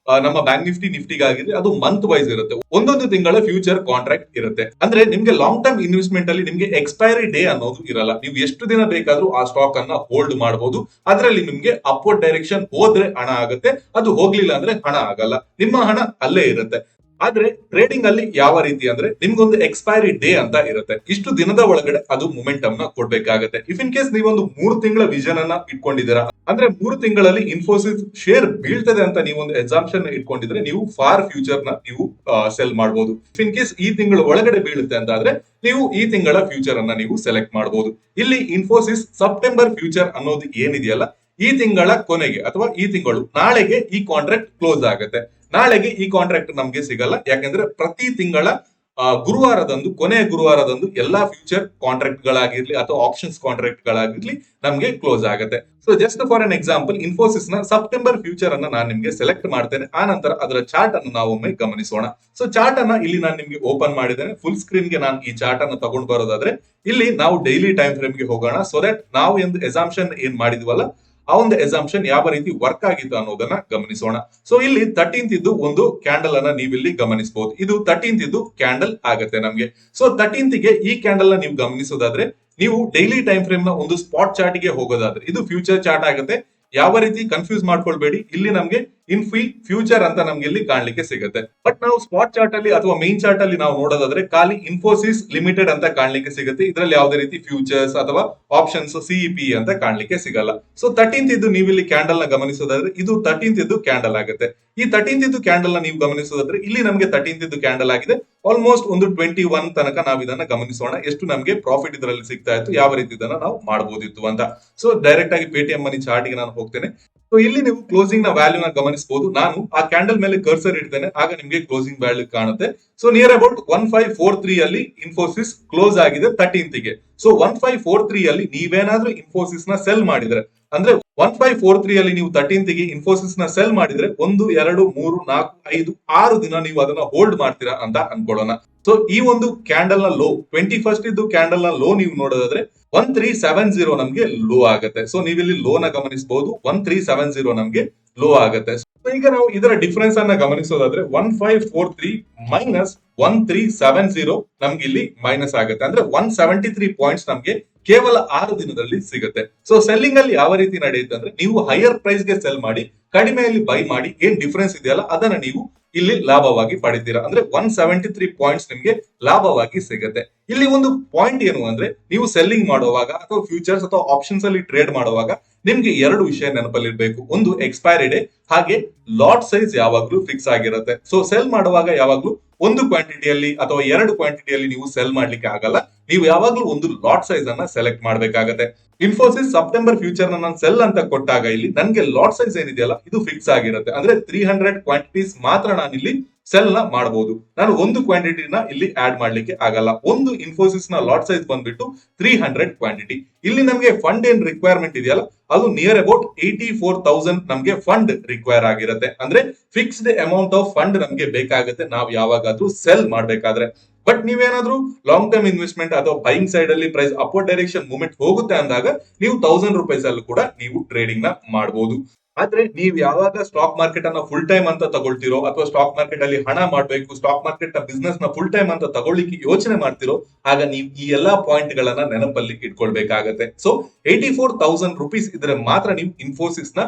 ನಮ್ಮ ಬ್ಯಾಂಕ್ ನಿಫ್ಟಿಗಾಗಿರ್ಲಿ, ಅದು ಮಂತ್ ವೈಸ್ ಇರುತ್ತೆ. ಒಂದೊಂದು ತಿಂಗಳ ಫ್ಯೂಚರ್ ಕಾಂಟ್ರಾಕ್ಟ್ ಇರುತ್ತೆ. ಅಂದ್ರೆ ನಿಮ್ಗೆ ಲಾಂಗ್ ಟರ್ಮ್ ಇನ್ವೆಸ್ಟ್ಮೆಂಟ್ ಅಲ್ಲಿ ನಿಮ್ಗೆ ಎಕ್ಸ್ಪೈರಿ ಡೇ ಅನ್ನೋದು ಇರಲ್ಲ. ನೀವು ಎಷ್ಟು ದಿನ ಬೇಕಾದ್ರೂ ಆ ಸ್ಟಾಕ್ ಅನ್ನ ಹೋಲ್ಡ್ ಮಾಡಬಹುದು. ಅದರಲ್ಲಿ ನಿಮ್ಗೆ ಅಪ್ವರ್ಡ್ ಡೈರೆಕ್ಷನ್ ಹೋದ್ರೆ ಹಣ ಆಗುತ್ತೆ, ಅದು ಹೋಗ್ಲಿಲ್ಲ ಅಂದ್ರೆ ಹಣ ಆಗಲ್ಲ. ನಿಮ್ಮ ಹಣ ಅಲ್ಲೇ ಇರುತ್ತೆ. ಆದ್ರೆ ಟ್ರೇಡಿಂಗ್ ಅಲ್ಲಿ ಯಾವ ರೀತಿ ಅಂದ್ರೆ ನಿಮ್ಗೊಂದು ಎಕ್ಸ್ಪೈರಿ ಡೇ ಅಂತ ಇರುತ್ತೆ. ಇಷ್ಟು ದಿನದ ಒಳಗಡೆ ಅದು ಮೊಮೆಂಟಮ್ ನ ಕೊಡ್ಬೇಕಾಗತ್ತೆ. ಇಫ್ ಇನ್ ಕೇಸ್ ನೀವೊಂದು 3 ತಿಂಗಳ ವಿಷನ್ ಅನ್ನ ಇಟ್ಕೊಂಡಿದ್ದೀರಾ ಅಂದ್ರೆ 3 ತಿಂಗಳಲ್ಲಿ ಇನ್ಫೋಸಿಸ್ ಶೇರ್ ಬೀಳ್ತದೆ ಅಂತ ನೀವೊಂದು ಎಕ್ಸಾಂಪ್ಷನ್ ಇಟ್ಕೊಂಡಿದ್ರೆ ನೀವು ಫಾರ್ ಫ್ಯೂಚರ್ ನ ನೀವು ಸೆಲ್ ಮಾಡಬಹುದು. ಇಫ್ ಇನ್ ಕೇಸ್ ಈ ತಿಂಗಳ ಒಳಗಡೆ ಬೀಳುತ್ತೆ ಅಂತ ಆದ್ರೆ ನೀವು ಈ ತಿಂಗಳ ಫ್ಯೂಚರ್ ಅನ್ನ ನೀವು ಸೆಲೆಕ್ಟ್ ಮಾಡಬಹುದು. ಇಲ್ಲಿ ಇನ್ಫೋಸಿಸ್ ಸೆಪ್ಟೆಂಬರ್ ಫ್ಯೂಚರ್ ಅನ್ನೋದು ಏನಿದೆಯಲ್ಲ, ಈ ತಿಂಗಳ ಕೊನೆಗೆ ಅಥವಾ ಈ ತಿಂಗಳು ನಾಳೆಗೆ ಈ ಕಾಂಟ್ರಾಕ್ಟ್ ಕ್ಲೋಸ್ ಆಗುತ್ತೆ. ನಾಳೆಗೆ ಈ ಕಾಂಟ್ರಾಕ್ಟ್ ನಮ್ಗೆ ಸಿಗಲ್ಲ. ಯಾಕಂದ್ರೆ ಪ್ರತಿ ತಿಂಗಳ ಗುರುವಾರದಂದು, ಕೊನೆಯ ಗುರುವಾರದಂದು ಎಲ್ಲಾ ಫ್ಯೂಚರ್ ಕಾಂಟ್ರಾಕ್ಟ್ ಗಳಾಗಿರ್ಲಿ ಅಥವಾ ಆಪ್ಷನ್ಸ್ ಕಾಂಟ್ರಾಕ್ಟ್ ಗಳಾಗಿರ್ಲಿ ನಮ್ಗೆ ಕ್ಲೋಸ್ ಆಗುತ್ತೆ. So just for an example Infosys ನ ಸೆಪ್ಟೆಂಬರ್ ಫ್ಯೂಚರ್ ಅನ್ನ ನಾನು ನಿಮ್ಗೆ ಸೆಲೆಕ್ಟ್ ಮಾಡ್ತೇನೆ. ಆ ನಂತರ ಅದರ ಚಾರ್ಟ್ ಅನ್ನು ನಾವೊಮ್ಮೆ ಗಮನಿಸೋಣ. ಸೊ ಚಾರ್ಟ್ ಅನ್ನ ಇಲ್ಲಿ ನಾನು ನಿಮ್ಗೆ ಓಪನ್ ಮಾಡಿದ್ದೇನೆ. ಫುಲ್ ಸ್ಕ್ರೀನ್ ಗೆ ನಾನು ಈ ಚಾರ್ಟ್ ಅನ್ನು ತಗೊಂಡು ಬರೋದಾದ್ರೆ ಇಲ್ಲಿ ನಾವು ಡೈಲಿ ಟೈಮ್ ಫ್ರೇಮ್ ಗೆ ಹೋಗೋಣ. ಸೊ ದಟ್ ನಾವು ಒಂದು ಎಸಾಂಪ್ಷನ್ ಏನ್ ಮಾಡಿದ್ವಲ್ಲ ಆ ಒಂದು ಎಸಾಂಪ್ಷನ್ ಯಾವ ರೀತಿ ವರ್ಕ್ ಆಗಿತ್ತು ಅನ್ನೋದನ್ನ ಗಮನಿಸೋಣ. ಸೊ ಇಲ್ಲಿ 13th ಇದ್ದು ಒಂದು ಕ್ಯಾಂಡಲ್ ಅನ್ನ ನೀವಿಲ್ಲಿ ಗಮನಿಸಬಹುದು. ಇದು 13th ಇದ್ದು ಕ್ಯಾಂಡಲ್ ಆಗುತ್ತೆ ನಮ್ಗೆ. ಸೊ 13th ಗೆ ಈ ಕ್ಯಾಂಡಲ್ ನ ನೀವು ಗಮನಿಸೋದಾದ್ರೆ ನೀವು ಡೈಲಿ ಟೈಮ್ ಫ್ರೇಮ್ ನ ಒಂದು ಸ್ಪಾಟ್ ಚಾರ್ಟ್ ಗೆ ಹೋಗೋದಾದ್ರೆ ಇದು ಫ್ಯೂಚರ್ ಚಾರ್ಟ್ ಆಗುತ್ತೆ. ಯಾವ ರೀತಿ ಕನ್ಫ್ಯೂಸ್ ಮಾಡ್ಕೊಳ್ಬೇಡಿ. ಇಲ್ಲಿ ನಮ್ಗೆ ಇನ್ಫಿ ಫ್ಯೂಚರ್ ಅಂತ ನಮ್ಗೆ ಇಲ್ಲಿ ಕಾಣ್ಲಿಕ್ಕೆ ಸಿಗುತ್ತೆ. ಬಟ್ ನಾವು ಸ್ಪಾಟ್ ಚಾರ್ಟ್ ಅಲ್ಲಿ ಅಥವಾ ಮೈನ್ ಚಾರ್ಟ್ ಅಲ್ಲಿ ನಾವು ನೋಡೋದಾದ್ರೆ ಖಾಲಿ ಇನ್ಫೋಸಿಸ್ ಲಿಮಿಟೆಡ್ ಅಂತ ಕಾಣ್ಲಿಕ್ಕೆ ಸಿಗುತ್ತೆ. ಇದರಲ್ಲಿ ಯಾವುದೇ ರೀತಿ ಫ್ಯೂಚರ್ಸ್ ಅಥವಾ ಆಪ್ಷನ್ಸ್ ಸಿಇಪಿ ಅಂತ ಕಾಣ್ಲಿಕ್ಕೆ ಸಿಗಲ್ಲ. ಸೊ 13th ಇದ್ದು ನೀವು ಇಲ್ಲಿ ಕ್ಯಾಂಡಲ್ ನ ಗಮನಿಸೋದಾದ್ರೆ ಇದು 13th ಇದ್ದು ಕ್ಯಾಂಡಲ್ ಆಗುತ್ತೆ. ಈ 13th ಇದ್ದು ಕ್ಯಾಂಡಲ್ ನ ನೀವು ಗಮನಿಸೋದಾದ್ರೆ ಇಲ್ಲಿ ನಮ್ಗೆ 13th ಇದ್ದು ಕ್ಯಾಂಡಲ್ ಆಗಿದೆ. ಆಲ್ಮೋಸ್ಟ್ ಒಂದು 21 ತನಕ ನಾವು ಇದನ್ನ ಗಮನಿಸೋಣ. ಎಷ್ಟು ನಮ್ಗೆ ಪ್ರಾಫಿಟ್ ಇದರಲ್ಲಿ ಸಿಗ್ತಾ ಇತ್ತು, ಯಾವ ರೀತಿ ಇದನ್ನ ನಾವು ಮಾಡಬಹುದಿತ್ತು ಅಂತ. ಸೊ ಡೈರೆಕ್ಟ್ ಆಗಿ ಪೇಟಿಎಂ ಮನಿ ಚಾರ್ಟ್ ಗೆ ನಾನು ಹೋಗ್ತೇನೆ. ಸೊ ಇಲ್ಲಿ ನೀವು ಕ್ಲೋಸಿಂಗ್ ನ ವ್ಯಾಲ್ಯೂ ನ ಗಮನಿಸಬಹುದು. ನಾನು ಆ ಕ್ಯಾಂಡಲ್ ಮೇಲೆ ಕರ್ಸರ್ ಇಡ್ತೇನೆ, ಆಗ ನಿಮ್ಗೆ ಕ್ಲೋಸಿಂಗ್ ವ್ಯಾಲ್ಯೂ ಕಾಣುತ್ತೆ. ಸೊ ನಿಯರ್ ಅಬೌಟ್ 1543 ಅಲ್ಲಿ ಇನ್ಫೋಸಿಸ್ ಕ್ಲೋಸ್ ಆಗಿದೆ 13th ಗೆ. ಸೊ 1543 ಅಲ್ಲಿ ನೀವೇನಾದ್ರೂ ಇನ್ಫೋಸಿಸ್ ನ ಸೆಲ್ ಮಾಡಿದ್ರೆ ಅಂದ್ರೆ 1543 ಅಲ್ಲಿ ನೀವು 13th ಗೆ ಇನ್ಫೋಸಿಸ್ ನ ಸೆಲ್ ಮಾಡಿದ್ರೆ 1, 2, 3, 4, 5, 6 ದಿನ ನೀವು ಅದನ್ನ ಹೋಲ್ಡ್ ಮಾಡ್ತೀರಾ ಅಂತ ಅನ್ಕೊಳ್ಳೋಣ. ಸೊ ಈ ಒಂದು ಕ್ಯಾಂಡಲ್ ನ ಲೋ 21st ಇದ್ದು ಕ್ಯಾಂಡಲ್ ನ ಲೋ ನೀವು ನೋಡೋದಾದ್ರೆ 1370 ನಮ್ಗೆ ಲೋ ಆಗುತ್ತೆ. ಸೊ ನೀವಿಲ್ಲಿ ಲೋ ನ ಗಮನಿಸಬಹುದು. 1370 ನಮ್ಗೆ ಲೋ ಆಗುತ್ತೆ. ಈಗ ನಾವು ಇದರ ಡಿಫರೆನ್ಸ್ ಅನ್ನ ಗಮನಿಸೋದಾದ್ರೆ 1543 ಮೈನಸ್ 1370 ನಮ್ಗೆ ಇಲ್ಲಿ ಮೈನಸ್ ಆಗುತ್ತೆ. ಅಂದ್ರೆ 173 ಪಾಯಿಂಟ್ಸ್ ನಮ್ಗೆ ಕೇವಲ 6 ದಿನದಲ್ಲಿ ಸಿಗುತ್ತೆ. ಸೊ ಸೆಲ್ಲಿಂಗ್ ಅಲ್ಲಿ ಯಾವ ರೀತಿ ನಡೆಯುತ್ತೆ ಅಂದ್ರೆ ನೀವು ಹೈಯರ್ ಪ್ರೈಸ್ ಗೆ ಸೆಲ್ ಮಾಡಿ ಕಡಿಮೆಯಲ್ಲಿ ಬೈ ಮಾಡಿ ಏನ್ ಡಿಫರೆನ್ಸ್ ಇದೆಯಲ್ಲ ಅದನ್ನ ನೀವು ಇಲ್ಲಿ ಲಾಭವಾಗಿ ಪಡಿತೀರಾ. ಅಂದ್ರೆ 173 ಪಾಯಿಂಟ್ಸ್ ನಿಮ್ಗೆ ಲಾಭವಾಗಿ ಸಿಗುತ್ತೆ. ಇಲ್ಲಿ ಒಂದು ಪಾಯಿಂಟ್ ಏನು ಅಂದ್ರೆ ನೀವು ಸೆಲ್ಲಿಂಗ್ ಮಾಡುವಾಗ ಅಥವಾ ಫ್ಯೂಚರ್ಸ್ ಅಥವಾ ಆಪ್ಷನ್ಸ್ ಅಲ್ಲಿ ಟ್ರೇಡ್ ಮಾಡುವಾಗ ನಿಮ್ಗೆ 2 ವಿಷಯ ನೆನಪಲ್ಲಿರ್ಬೇಕು. ಒಂದು ಎಕ್ಸ್ಪೈರಿ ಡೇ, ಹಾಗೆ ಲಾಟ್ ಸೈಜ್ ಯಾವಾಗ್ಲೂ ಫಿಕ್ಸ್ ಆಗಿರುತ್ತೆ. ಸೊ ಸೆಲ್ ಮಾಡುವಾಗ ಯಾವಾಗ್ಲೂ ಒಂದು ಕ್ವಾಂಟಿಟಿಯಲ್ಲಿ ಅಥವಾ 2 ಕ್ವಾಂಟಿಟಿಯಲ್ಲಿ ನೀವು ಸೆಲ್ ಮಾಡ್ಲಿಕ್ಕೆ ಆಗಲ್ಲ. ನೀವು ಯಾವಾಗ್ಲೂ ಒಂದು ಲಾಟ್ ಸೈಜ್ ಅನ್ನ ಸೆಲೆಕ್ಟ್ ಮಾಡ್ಬೇಕಾಗತ್ತೆ. ಇನ್ಫೋಸಿಸ್ ಸೆಪ್ಟೆಂಬರ್ ಫ್ಯೂಚರ್ ನಾನು ಸೆಲ್ ಅಂತ ಕೊಟ್ಟಾಗ ಇಲ್ಲಿ ನನ್ಗೆ ಲಾಟ್ ಸೈಜ್ ಏನಿದೆಯಲ್ಲ ಇದು ಫಿಕ್ಸ್ ಆಗಿರುತ್ತೆ. ಅಂದ್ರೆ 300 ಕ್ವಾಂಟಿಟೀಸ್ ಮಾತ್ರ ನಾನು ಇಲ್ಲಿ ಸೆಲ್ ನ ಮಾಡಬಹುದು. ನಾನು ಒಂದು ಕ್ವಾಂಟಿಟಿನ ಇಲ್ಲಿ ಆಡ್ ಮಾಡ್ಲಿಕ್ಕೆ ಆಗಲ್ಲ. ಒಂದು ಇನ್ಫೋಸಿಸ್ ನ ಲಾಟ್ ಸೈಜ್ ಬಂದ್ಬಿಟ್ಟು 300 ಕ್ವಾಂಟಿಟಿ. ಇಲ್ಲಿ ನಮಗೆ ಫಂಡ್ ಏನ್ ರಿಕ್ವೈರ್ಮೆಂಟ್ ಇದೆಯಲ್ಲ ಅದು ನಿಯರ್ ಅಬೌಟ್ 84,000 ನಮ್ಗೆ ಫಂಡ್ ರಿಕ್ವೈರ್ ಆಗಿರುತ್ತೆ. ಅಂದ್ರೆ ಫಿಕ್ಸ್ಡ್ ಅಮೌಂಟ್ ಆಫ್ ಫಂಡ್ ನಮ್ಗೆ ಬೇಕಾಗುತ್ತೆ ನಾವು ಯಾವಾಗಾದ್ರೂ ಸೆಲ್ ಮಾಡ್ಬೇಕಾದ್ರೆ. ಬಟ್ ನೀವೇನಾದ್ರೂ ಲಾಂಗ್ ಟರ್ಮ್ ಇನ್ವೆಸ್ಟ್ಮೆಂಟ್ ಅಥವಾ ಬೈಯಿಂಗ್ ಸೈಡ್ ಅಲ್ಲಿ ಪ್ರೈಸ್ ಅಪ್ವರ್ಡ್ ಡೈರೆಕ್ಷನ್ ಮೂವ್ಮೆಂಟ್ ಹೋಗುತ್ತೆ ಅಂದಾಗ ನೀವು 1000 ರೂಪೀಸ್ ಅಲ್ಲೂ ಕೂಡ ನೀವು ಟ್ರೇಡಿಂಗ್ ನ ಮಾಡಬಹುದು. ಆದ್ರೆ ನೀವು ಯಾವಾಗ ಸ್ಟಾಕ್ ಮಾರ್ಕೆಟ್ ಅನ್ನ ಫುಲ್ ಟೈಮ್ ಅಂತ ತಗೊಳ್ತಿರೋ ಅಥವಾ ಸ್ಟಾಕ್ ಮಾರ್ಕೆಟ್ ಅಲ್ಲಿ ಹಣ ಮಾಡಬೇಕು, ಸ್ಟಾಕ್ ಮಾರ್ಕೆಟ್ ನ ಬಿಸ್ನೆಸ್ ನ ಫುಲ್ ಟೈಮ್ ಅಂತ ತಗೊಳ್ಳಿಕ್ಕೆ ಯೋಚನೆ ಮಾಡ್ತಿರೋ, ಆಗ ನೀವು ಈ ಎಲ್ಲಾ ಪಾಯಿಂಟ್ ಗಳನ್ನ ನೆನಪಲ್ಲಿ ಇಟ್ಕೊಳ್ಬೇಕಾಗತ್ತೆ. ಸೊ ₹84,000 ಇದ್ರೆ ಮಾತ್ರ ನೀವು ಇನ್ಫೋಸಿಸ್ ನ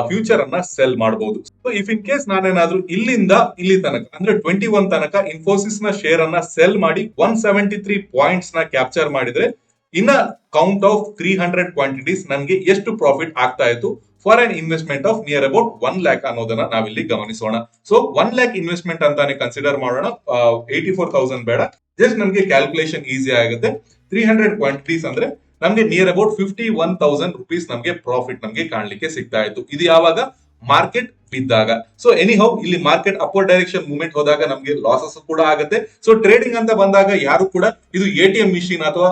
ಫ್ಯೂಚರ್ ಅನ್ನ ಸೆಲ್ ಮಾಡಬಹುದು. ಸೊ ಇಫ್ ಇನ್ ಕೇಸ್ ನಾನೇನಾದ್ರೂ ಇಲ್ಲಿಂದ ಇಲ್ಲಿ ತನಕ ಅಂದ್ರೆ 21 ತನಕ ಇನ್ಫೋಸಿಸ್ ನ ಶೇರ್ ಅನ್ನ ಸೆಲ್ ಮಾಡಿ 173 ಪಾಯಿಂಟ್ಸ್ ನ ಕ್ಯಾಪ್ಚರ್ ಮಾಡಿದ್ರೆ, ಇನ್ನ ಕೌಂಟ್ ಆಫ್ 300 ಕ್ವಾಂಟಿಟೀಸ್ ನನ್ಗೆ ಎಷ್ಟು ಪ್ರಾಫಿಟ್ ಆಗ್ತಾ ಇತ್ತು for an investment of near about 1 lakh ಅನ್ನೋದನ್ನ ನಾವಿಲ್ಲಿ ಗಮನಿಸೋಣ. ಸೊ 1 lakh ಇನ್ವೆಸ್ಟ್ಮೆಂಟ್ ಅಂತಾನೆ ಕನ್ಸಿಡರ್ ಮಾಡೋಣ. 84,000 ಬೇಡ, ಜಸ್ಟ್ ನಮ್ಗೆ ಕ್ಯಾಲ್ಕುಲೇಷನ್ ಈಸಿ ಆಗುತ್ತೆ. 300 ಕ್ವಾಂಟಿಟೀಸ್ ಅಂದ್ರೆ ನಮ್ಗೆ ನಿಯರ್ ಅಬೌಟ್ ₹51,000 ನಮ್ಗೆ ಪ್ರಾಫಿಟ್ ನಮ್ಗೆ ಕಾಣ್ಲಿಕ್ಕೆ ಸಿಗ್ತಾ ಇತ್ತು. ಇದು ಯಾವಾಗ ಮಾರ್ಕೆಟ್ ಬಿದ್ದಾಗ. ಸೊ ಎನಿಹೌ ಇಲ್ಲಿ ಮಾರ್ಕೆಟ್ ಅಪ್ವರ್ಡ್ ಡೈರೆಕ್ಷನ್ ಮೂವ್ಮೆಂಟ್ ಹೋದಾಗ ನಮ್ಗೆ ಲಾಸಸ್ ಕೂಡ ಆಗುತ್ತೆ. ಸೊ ಟ್ರೇಡಿಂಗ್ ಅಂತ ಬಂದಾಗ ಯಾರು ಕೂಡ ಇದು ಎಟಿಎಂ ಮಿಷಿನ್ ಅಥವಾ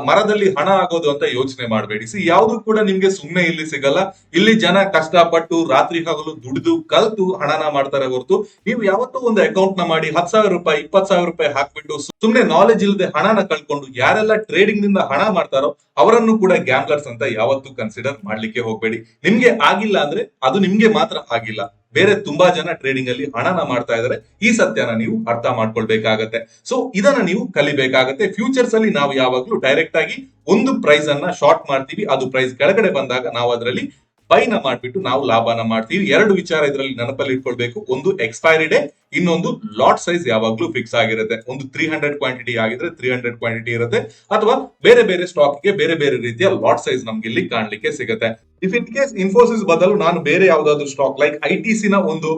ಮರದಲ್ಲಿ ಹಣ ಆಗೋದು ಅಂತ ಯೋಚನೆ ಮಾಡಬೇಡಿ. ಯಾವುದು ಕೂಡ ನಿಮ್ಗೆ ಸುಮ್ನೆ ಇಲ್ಲಿ ಸಿಗಲ್ಲ. ಇಲ್ಲಿ ಜನ ಕಷ್ಟಪಟ್ಟು ರಾತ್ರಿ ಹಗಲು ದುಡಿದು ಕಲ್ತು ಹಣನ ಮಾಡ್ತಾರೆ ಹೊರತು ನೀವು ಯಾವತ್ತೂ ಒಂದು ಅಕೌಂಟ್ ನ ಮಾಡಿ ₹10,000 ₹20,000 ಹಾಕ್ಬಿಟ್ಟು ಸುಮ್ನೆ ನಾಲೆಜ್ ಇಲ್ಲದೆ ಹಣನ ಕಳ್ಕೊಂಡು ಯಾರೆಲ್ಲ ಟ್ರೇಡಿಂಗ್ ನಿಂದ ಹಣ ಮಾಡ್ತಾರೋ ಅವರನ್ನು ಕೂಡ ಗ್ಯಾಮ್ಲರ್ಸ್ ಅಂತ ಯಾವತ್ತೂ ಕನ್ಸಿಡರ್ ಮಾಡ್ಲಿಕ್ಕೆ ಹೋಗ್ಬೇಡಿ. ನಿಮ್ಗೆ ಆಗಿಲ್ಲ ಅಂದ್ರೆ ಅದು ನಿಮ್ಗೆ ಮಾತ್ರ ಆಗಿಲ್ಲ, ಬೇರೆ ತುಂಬಾ ಜನ ಟ್ರೇಡಿಂಗ್ ಅಲ್ಲಿ ಹಣನ ಮಾಡ್ತಾ ಇದಾರೆ. ಈ ಸತ್ಯನ ನೀವು ಅರ್ಥ ಮಾಡ್ಕೊಳ್ಬೇಕಾಗತ್ತೆ. ಸೊ ಇದನ್ನ ನೀವು ಕಲಿಬೇಕಾಗತ್ತೆ. ಫ್ಯೂಚರ್ಸ್ ಅಲ್ಲಿ ನಾವು ಯಾವಾಗ್ಲೂ ಡೈರೆಕ್ಟ್ ಆಗಿ ಒಂದು ಪ್ರೈಸ್ ಅನ್ನ ಶಾರ್ಟ್ ಮಾಡ್ತೀವಿ, ಅದು ಪ್ರೈಸ್ ಕೆಳಗಡೆ ಬಂದಾಗ ನಾವು ಅದರಲ್ಲಿ ಬೈನ ಮಾಡ್ಬಿಟ್ಟು ನಾವು ಲಾಭನ ಮಾಡ್ತೀವಿ. ಎರಡು ವಿಚಾರ ಇದರಲ್ಲಿ ನೆನಪಲ್ಲಿ ಇಟ್ಕೊಳ್ಬೇಕು. ಒಂದು ಎಕ್ಸ್ಪೈರಿ ಡೇ, ಇನ್ನೊಂದು ಲಾಟ್ ಸೈಜ್ ಯಾವಾಗ್ಲೂ ಫಿಕ್ಸ್ ಆಗಿರುತ್ತೆ. ಒಂದು 300 ಕ್ವಾಂಟಿಟಿ ಆಗಿದ್ರೆ 300 ಕ್ವಾಂಟಿಟಿ ಇರುತ್ತೆ, ಅಥವಾ ಬೇರೆ ಬೇರೆ ಸ್ಟಾಕ್ ಗೆ ಬೇರೆ ಬೇರೆ ರೀತಿಯ ಲಾಟ್ ಸೈಜ್ ನಮ್ಗೆ ಇಲ್ಲಿ ಕಾಣ್ಲಿಕ್ಕೆ ಸಿಗುತ್ತೆ. ಇಫ್ ಇನ್ ಕೇಸ್ ಇನ್ಫೋಸಿಸ್ ಬದಲು ನಾನು ಬೇರೆ ಯಾವ್ದಾದ್ರು ಸ್ಟಾಕ್ ಲೈಕ್ ಐಟಿಸಿ ನ ಒಂದು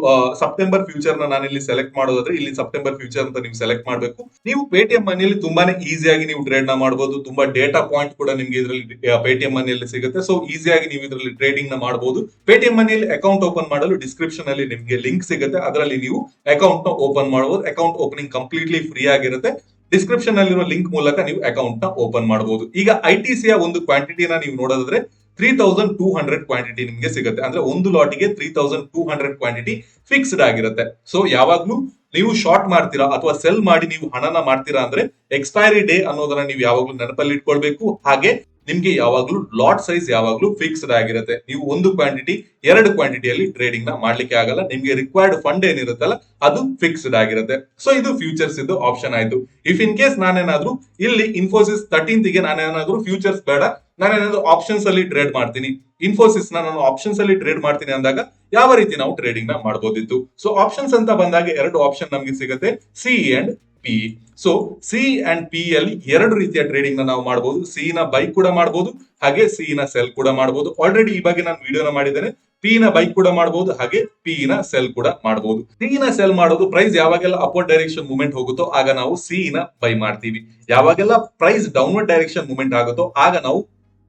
ಸೆಪ್ಟೆಂಬರ್ ಫ್ಯೂಚರ್ ನ ನಾನು ಇಲ್ಲಿ ಸೆಲೆಕ್ಟ್ ಮಾಡೋದಾದ್ರೆ, ಇಲ್ಲಿ ಸೆಪ್ಟೆಂಬರ್ ಫ್ಯೂಚರ್ ಅಂತ ನೀವು ಸೆಲೆಕ್ಟ್ ಮಾಡಬೇಕು. ನೀವು ಪೇಟಿಎಂ ಮನಿಯಲ್ಲಿ ತುಂಬಾನೇ ಈಸಿಯಾಗಿ ನೀವು ಟ್ರೇಡ್ ನ ಮಾಡಬಹುದು. ತುಂಬಾ ಡೇಟಾ ಪಾಯಿಂಟ್ ಕೂಡ ನಿಮ್ಗೆ ಇದರಲ್ಲಿ ಪೇಟಿಎಂ ಮನಿಯಲ್ಲಿ ಸಿಗುತ್ತೆ. ಸೊ ಈಸಿಯಾಗಿ ನೀವು ಇದರಲ್ಲಿ ಟ್ರೇಡಿಂಗ್ ನ ಮಾಡಬಹುದು. ಪೇಟಿಎಂ ಮನಿಯಲ್ಲಿ ಅಕೌಂಟ್ ಓಪನ್ ಮಾಡಲು ಡಿಸ್ಕ್ರಿಪ್ಷನ್ ಅಲ್ಲಿ ನಿಮ್ಗೆ ಲಿಂಕ್ ಸಿಗುತ್ತೆ, ಅದರಲ್ಲಿ ನೀವು ಅಕೌಂಟ್ ನ ಓಪನ್ ಮಾಡಬಹುದು. ಅಕೌಂಟ್ ಓಪನಿಂಗ್ ಕಂಪ್ಲೀಟ್ಲಿ ಫ್ರೀ ಆಗಿರುತ್ತೆ. ಡಿಸ್ಕ್ರಿಪ್ಷನ್ ಅಲ್ಲಿರೋ ಲಿಂಕ್ ಮೂಲಕ ನೀವು ಅಕೌಂಟ್ ನ ಓಪನ್ ಮಾಡಬಹುದು. ಈಗ ಐಟಿಸಿಯ ಒಂದು ಕ್ವಾಂಟಿಟಿನ ನೀವು ನೋಡೋದಾದ್ರೆ 3,200 ಕ್ವಾಂಟಿಟಿ ನಿಮ್ಗೆ ಸಿಗುತ್ತೆ. ಅಂದ್ರೆ ಒಂದು ಲಾಟಿಗೆ 3,200 ಕ್ವಾಂಟಿಟಿ ಫಿಕ್ಸ್ಡ್ ಆಗಿರುತ್ತೆ. ಸೊ ಯಾವಾಗ್ಲೂ ನೀವು ಶಾರ್ಟ್ ಮಾಡ್ತೀರಾ ಅಥವಾ ಸೆಲ್ ಮಾಡಿ ನೀವು ಹಣನ ಮಾಡ್ತೀರಾ ಅಂದ್ರೆ ಎಕ್ಸ್ಪೈರಿ ಡೇ ಅನ್ನೋದನ್ನ ನೀವು ಯಾವಾಗ್ಲೂ ನೆನಪಲ್ಲಿ ಇಟ್ಕೊಳ್ಬೇಕು. ಹಾಗೆ ನಿಮ್ಗೆ ಯಾವಾಗ್ಲೂ ಲಾಟ್ ಸೈಜ್ ಯಾವಾಗ್ಲೂ ಫಿಕ್ಸ್ಡ್ ಆಗಿರುತ್ತೆ. ನೀವು ಒಂದು ಕ್ವಾಂಟಿಟಿ 2 ಕ್ವಾಂಟಿಟಿಯಲ್ಲಿ ಟ್ರೇಡಿಂಗ್ ನ ಮಾಡ್ಲಿಕ್ಕೆ ಆಗಲ್ಲ. ನಿಮ್ಗೆ ರಿಕ್ವೈರ್ಡ್ ಫಂಡ್ ಏನಿರುತ್ತಲ್ಲ ಅದು ಫಿಕ್ಸ್ಡ್ ಆಗಿರುತ್ತೆ. ಸೊ ಇದು ಫ್ಯೂಚರ್ಸ್ ಇದ್ದು ಆಪ್ಷನ್ ಆಯ್ತು. ಇಫ್ ಇನ್ ಕೇಸ್ ನಾನೇನಾದ್ರೂ ಇಲ್ಲಿ ಇನ್ಫೋಸಿಸ್ 13th ಗೆ ನಾನೇನಾದ್ರೂ ಫ್ಯೂಚರ್ಸ್ ಬೇಡ, ನಾನೇನಾದ್ರೂ ಆಪ್ಷನ್ಸ್ ಅಲ್ಲಿ ಟ್ರೇಡ್ ಮಾಡ್ತೀನಿ, ಇನ್ಫೋಸಿಸ್ ನಾನು ಆಪ್ಷನ್ಸ್ ಅಲ್ಲಿ ಟ್ರೇಡ್ ಮಾಡ್ತೀನಿ ಅಂದಾಗ ಯಾವ ರೀತಿ ನಾವು ಟ್ರೇಡಿಂಗ್ ನ ಮಾಡಬಹುದಿತ್ತು. ಸೊ ಆಪ್ಷನ್ಸ್ ಅಂತ ಬಂದಾಗ 2 ಆಪ್ಷನ್ ನಮ್ಗೆ ಸಿಗುತ್ತೆ, C and P. So C and P ಅಲ್ಲಿ 2 ರೀತಿಯ ಟ್ರೇಡಿಂಗ್ ನ ನಾವು ಮಾಡಬಹುದು. ಸಿ ನ ಬೈ ಕೂಡ ಮಾಡಬಹುದು, ಹಾಗೆ ಸಿ ನ ಸೆಲ್ ಕೂಡ ಮಾಡಬಹುದು. ಆಲ್ರೆಡಿ ಈ ಬಗ್ಗೆ ನಾನು ವಿಡಿಯೋನ ಮಾಡಿದ್ದೇನೆ. ಪಿ ನ ಬೈ ಕೂಡ ಮಾಡಬಹುದು, ಹಾಗೆ ಪಿ ನ ಸೆಲ್ ಕೂಡ ಮಾಡಬಹುದು. ಸಿ ನ ಸೆಲ್ ಮಾಡೋದು ಪ್ರೈಸ್ ಯಾವಾಗೆಲ್ಲ ಅಪ್ವರ್ಡ್ ಡೈರೆಕ್ಷನ್ ಮೂವ್ಮೆಂಟ್ ಹೋಗುತ್ತೋ ಆಗ ನಾವು ಸಿ ನ ಬೈ ಮಾಡ್ತೀವಿ. ಯಾವಾಗೆಲ್ಲ ಪ್ರೈಸ್ ಡೌನ್ವರ್ಡ್ ಡೈರೆಕ್ಷನ್ ಮೂವ್ಮೆಂಟ್ ಆಗುತ್ತೋ ಆಗ ನಾವು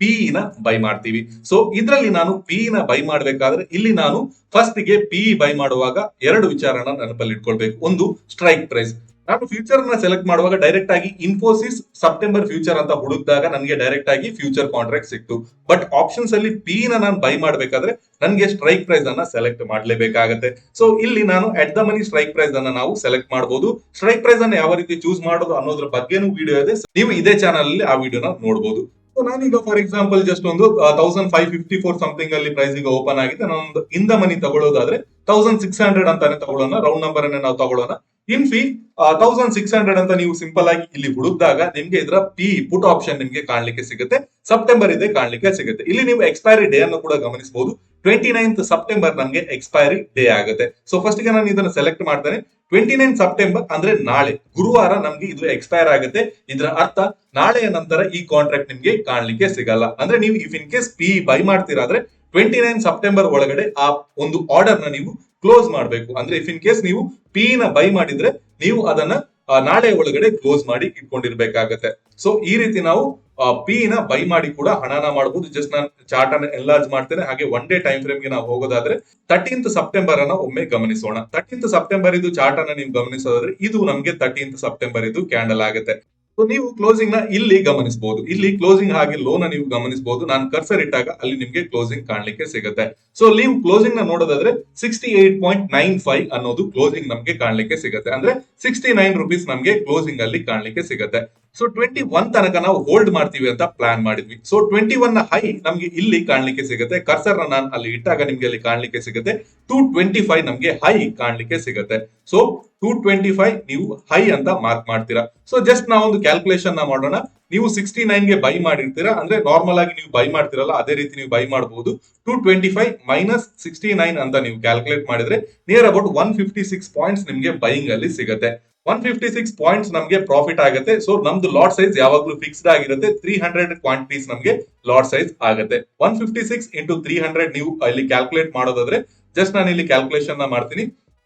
ಪಿ ನ ಬೈ ಮಾಡ್ತೀವಿ. ಸೊ ಇದರಲ್ಲಿ ನಾನು ಪಿ ನ ಬೈ ಮಾಡಬೇಕಾದ್ರೆ ಇಲ್ಲಿ ನಾನು ಫಸ್ಟ್ ಗೆ ಪಿ ಬೈ ಮಾಡುವಾಗ 2 ವಿಚಾರನ ನೆನಪಲ್ಲಿ ಇಟ್ಕೊಳ್ಬೇಕು. ಒಂದು ಸ್ಟ್ರೈಕ್ ಪ್ರೈಸ್. ನಾನು ಫ್ಯೂಚರ್ ನ ಸೆಲೆಕ್ಟ್ ಮಾಡುವಾಗ ಡೈರೆಕ್ಟ್ ಆಗಿ ಇನ್ಫೋಸಿಸ್ ಸೆಪ್ಟೆಂಬರ್ ಫ್ಯೂಚರ್ ಅಂತ ಹುಡುಕಿದಾಗ ನನಗೆ ಡೈರೆಕ್ಟ್ ಆಗಿ ಫ್ಯೂಚರ್ ಕಾಂಟ್ರಾಕ್ಟ್ ಸಿಕ್ತು. ಬಟ್ ಆಪ್ಷನ್ಸ್ ಅಲ್ಲಿ ಪಿ ನ ನಾನು ಬೈ ಮಾಡಬೇಕಾದ್ರೆ ನನಗೆ ಸ್ಟ್ರೈಕ್ ಪ್ರೈಸ್ ಅನ್ನ ಸೆಲೆಕ್ಟ್ ಮಾಡಲೇಬೇಕಾಗುತ್ತೆ. ಸೊ ಇಲ್ಲಿ ನಾನು at the money strike price ಅನ್ನ ನಾವು ಸೆಲೆಕ್ಟ್ ಮಾಡಬಹುದು. ಸ್ಟ್ರೈಕ್ ಪ್ರೈಸ್ ಅನ್ನ ಯಾವ ರೀತಿ ಚೂಸ್ ಮಾಡೋದು ಅನ್ನೋದ್ರ ಬಗ್ಗೆನೂ ವಿಡಿಯೋ ಇದೆ, ನೀವು ಇದೇ ಚಾನಲ್ ಅಲ್ಲಿ ಆ ವಿಡಿಯೋನ ನೋಡಬಹುದು. ನಾನೀಗ ಫಾರ್ ಎಕ್ಸಾಂಪಲ್ ಜಸ್ಟ್ ಒಂದು 1,554 ಸಮಥಿಂಗ್ ಅಲ್ಲಿ ಪ್ರೈಸ್ ಈಗ ಓಪನ್ ಆಗಿದೆ. ನಾನೊಂದು ಇನ್ ದ ಮನಿ ತಗೊಳ್ಳೋದಾದ್ರೆ 1,600 ಅಂತಾನೆ ತಗೊಳ್ಳೋಣ, ರೌಂಡ್ ನಂಬರ್ ಅನ್ನೇ ನಾವು ತಗೊಳ್ಳೋಣ. ಇನ್ ಫಿ 1,600 ಅಂತ ನೀವು ಸಿಂಪಲ್ ಆಗಿ ಇಲ್ಲಿ ಹುಡುಕಿದಾಗ ನಿಮ್ಗೆ ಇದರ ಪಿ ಪುಟ್ ಆಪ್ಷನ್ ನಿಮ್ಗೆ ಕಾಣ್ಲಿಕ್ಕೆ ಸಿಗುತ್ತೆ. ಸೆಪ್ಟೆಂಬರ್ ಇದೆ ಕಾಣ್ಲಿಕ್ಕೆ ಸಿಗುತ್ತೆ. ಇಲ್ಲಿ ನೀವು ಎಕ್ಸ್ಪೈರಿ ಡೇ ಅನ್ನು ಕೂಡ ಗಮನಿಸಬಹುದು. 29th ಸೆಪ್ಟೆಂಬರ್ ನಮ್ಗೆ ಎಕ್ಸ್ಪೈರಿ ಡೇ ಆಗುತ್ತೆ. ಸೊ ಫಸ್ಟ್ ಗೆ ನಾನು ಇದನ್ನ ಸೆಲೆಕ್ಟ್ ಮಾಡ್ತೇನೆ. 29 ಸೆಪ್ಟೆಂಬರ್ ಅಂದ್ರೆ ನಾಳೆ ಗುರುವಾರ ನಮ್ಗೆ ಇದು ಎಕ್ಸ್ಪೈರ್ ಆಗುತ್ತೆ. ಇದರ ಅರ್ಥ ನಾಳೆಯ ನಂತರ ಈ ಕಾಂಟ್ರಾಕ್ಟ್ ನಿಮ್ಗೆ ಕಾಣ್ಲಿಕ್ಕೆ ಸಿಗಲ್ಲ. ಅಂದ್ರೆ ನೀವು if in case P buy ಮಾಡ್ತೀರಾದ್ರೆ 29 ಸೆಪ್ಟೆಂಬರ್ ಒಳಗಡೆ ಆ ಒಂದು ಆರ್ಡರ್ ನ ನೀವು ಕ್ಲೋಸ್ ಮಾಡಬೇಕು. ಅಂದ್ರೆ ಇಫ್ ಇನ್ ಕೇಸ್ ನೀವು ಪಿ ನ ಬೈ ಮಾಡಿದ್ರೆ ನೀವು ಅದನ್ನ ನಾಳೆ ಒಳಗಡೆ ಕ್ಲೋಸ್ ಮಾಡಿ ಇಟ್ಕೊಂಡಿರ್ಬೇಕಾಗತ್ತೆ. ಸೊ ಈ ರೀತಿ ನಾವು ಪಿ ನ ಬೈ ಮಾಡಿ ಕೂಡ ಹಣನ ಮಾಡಬಹುದು. ಜಸ್ಟ್ ನಾನು ಚಾರ್ಟ್ ಅನ್ನ ಎನ್ಲಾರ್ಜ್ ಮಾಡ್ತೇನೆ. ಹಾಗೆ 1 ಡೇ ಟೈಮ್ ಫ್ರೇಮ್ ಗೆ ನಾವು ಹೋಗೋದಾದ್ರೆ 13th ಸೆಪ್ಟೆಂಬರ್ ಅನ್ನ ಒಮ್ಮೆ ಗಮನಿಸೋಣ. 13th ಸೆಪ್ಟೆಂಬರ್ ಇದು ಚಾರ್ಟ್ ಅನ್ನ ನೀವು ಗಮನಿಸೋದಾದ್ರೆ ಇದು ನಮ್ಗೆ 13th ಸೆಪ್ಟೆಂಬರ್ ಇದು ಕ್ಯಾಂಡಲ್ ಆಗುತ್ತೆ. ಸೊ ನೀವು ಕ್ಲೋಸಿಂಗ್ ನ ಇಲ್ಲಿ ಗಮನಿಸಬಹುದು. ಇಲ್ಲಿ ಕ್ಲೋಸಿಂಗ್ ಹಾಗೆ ಲೋನ ನೀವು ಗಮನಿಸಬಹುದು. ನಾನು ಕರ್ಸರ್ ಇಟ್ಟಾಗ ಅಲ್ಲಿ ನಿಮ್ಗೆ ಕ್ಲೋಸಿಂಗ್ ಕಾಣ್ಲಿಕ್ಕೆ ಸಿಗುತ್ತೆ. ಸೊ ನೀವು ಕ್ಲೋಸಿಂಗ್ ನ ನೋಡೋದಾದ್ರೆ 68.95 ಅನ್ನೋದು ಕ್ಲೋಸಿಂಗ್ ನಮ್ಗೆ ಕಾಣ್ಲಿಕ್ಕೆ ಸಿಗುತ್ತೆ. ಅಂದ್ರೆ 69 ರುಪೀಸ್ ನಮ್ಗೆ ಕ್ಲೋಸಿಂಗ್ ಅಲ್ಲಿ ಕಾಣ್ಲಿಕ್ಕೆ ಸಿಗುತ್ತೆ. ಸೊ 21 ತನಕ ನಾವು ಹೋಲ್ಡ್ ಮಾಡ್ತೀವಿ ಅಂತ ಪ್ಲಾನ್ ಮಾಡಿದ್ವಿ. ಸೊ 21 ನ ಹೈ ನಮ್ಗೆ ಇಲ್ಲಿ ಕಾಣ್ಲಿಕ್ಕೆ ಸಿಗುತ್ತೆ. ಕರ್ಸರ್ ನ ನಾನು ಅಲ್ಲಿ ಇಟ್ಟಾಗ ನಿಮ್ಗೆ ಅಲ್ಲಿ ಕಾಣ್ಲಿಕ್ಕೆ ಸಿಗುತ್ತೆ. 225 ನಮ್ಗೆ ಹೈ ಕಾಣ್ಲಿಕ್ಕೆ ಸಿಗುತ್ತೆ. ಸೊ 225 ನೀವು ಹೈ ಅಂತ ಮಾರ್ಕ್ ಮಾಡ್ತೀರಾ. ಸೊ ಜಸ್ಟ್ ನಾವೊಂದು ಕ್ಯಾಲ್ಕುಲೇಷನ್ ನ ಮಾಡೋಣ. ನೀವು 69 ಗೆ ಬೈ ಮಾಡಿರ್ತೀರಾ, ಅಂದ್ರೆ ನಾರ್ಮಲ್ ಆಗಿ ನೀವು ಬೈ ಮಾಡ್ತಿರಲ್ಲ ಅದೇ ರೀತಿ ನೀವು ಬೈ ಮಾಡಬಹುದು. 225 ಮೈನಸ್ 69 ಅಂತ ನೀವು ಕ್ಯಾಲ್ಕುಲೇಟ್ ಮಾಡಿದ್ರೆ ನಿಯರ್ ಅಬೌಟ್ 156 ಪಾಯಿಂಟ್ಸ್ ನಿಮ್ಗೆ ಬೈಯಿಂಗ್ ಅಲ್ಲಿ ಸಿಗುತ್ತೆ. 156 ಪಾಯಿಂಟ್ಸ್ ನಮ್ಗೆ ಪ್ರಾಫಿಟ್ ಆಗುತ್ತೆ. ಸೊ ನಮ್ದು ಲಾಟ್ ಸೈಜ್ ಯಾವಾಗ್ಲೂ ಫಿಕ್ಸ್ಡ್ ಆಗಿರುತ್ತೆ. 300 ಕ್ವಾಂಟಿಟೀಸ್ ನಮ್ಗೆ ಲಾಟ್ ಸೈಜ್ ಆಗುತ್ತೆ. 156 ಇಂಟು 300 ನೀವು ಇಲ್ಲಿ ಕ್ಯಾಲ್ಕುಲೇಟ್ ಮಾಡೋದಾದ್ರೆ ಜಸ್ಟ್ ನಾನು ಇಲ್ಲಿ ಕ್ಯಾಲ್ಕುಲೇಷನ್ ನ ಮಾಡ್ತೀನಿ.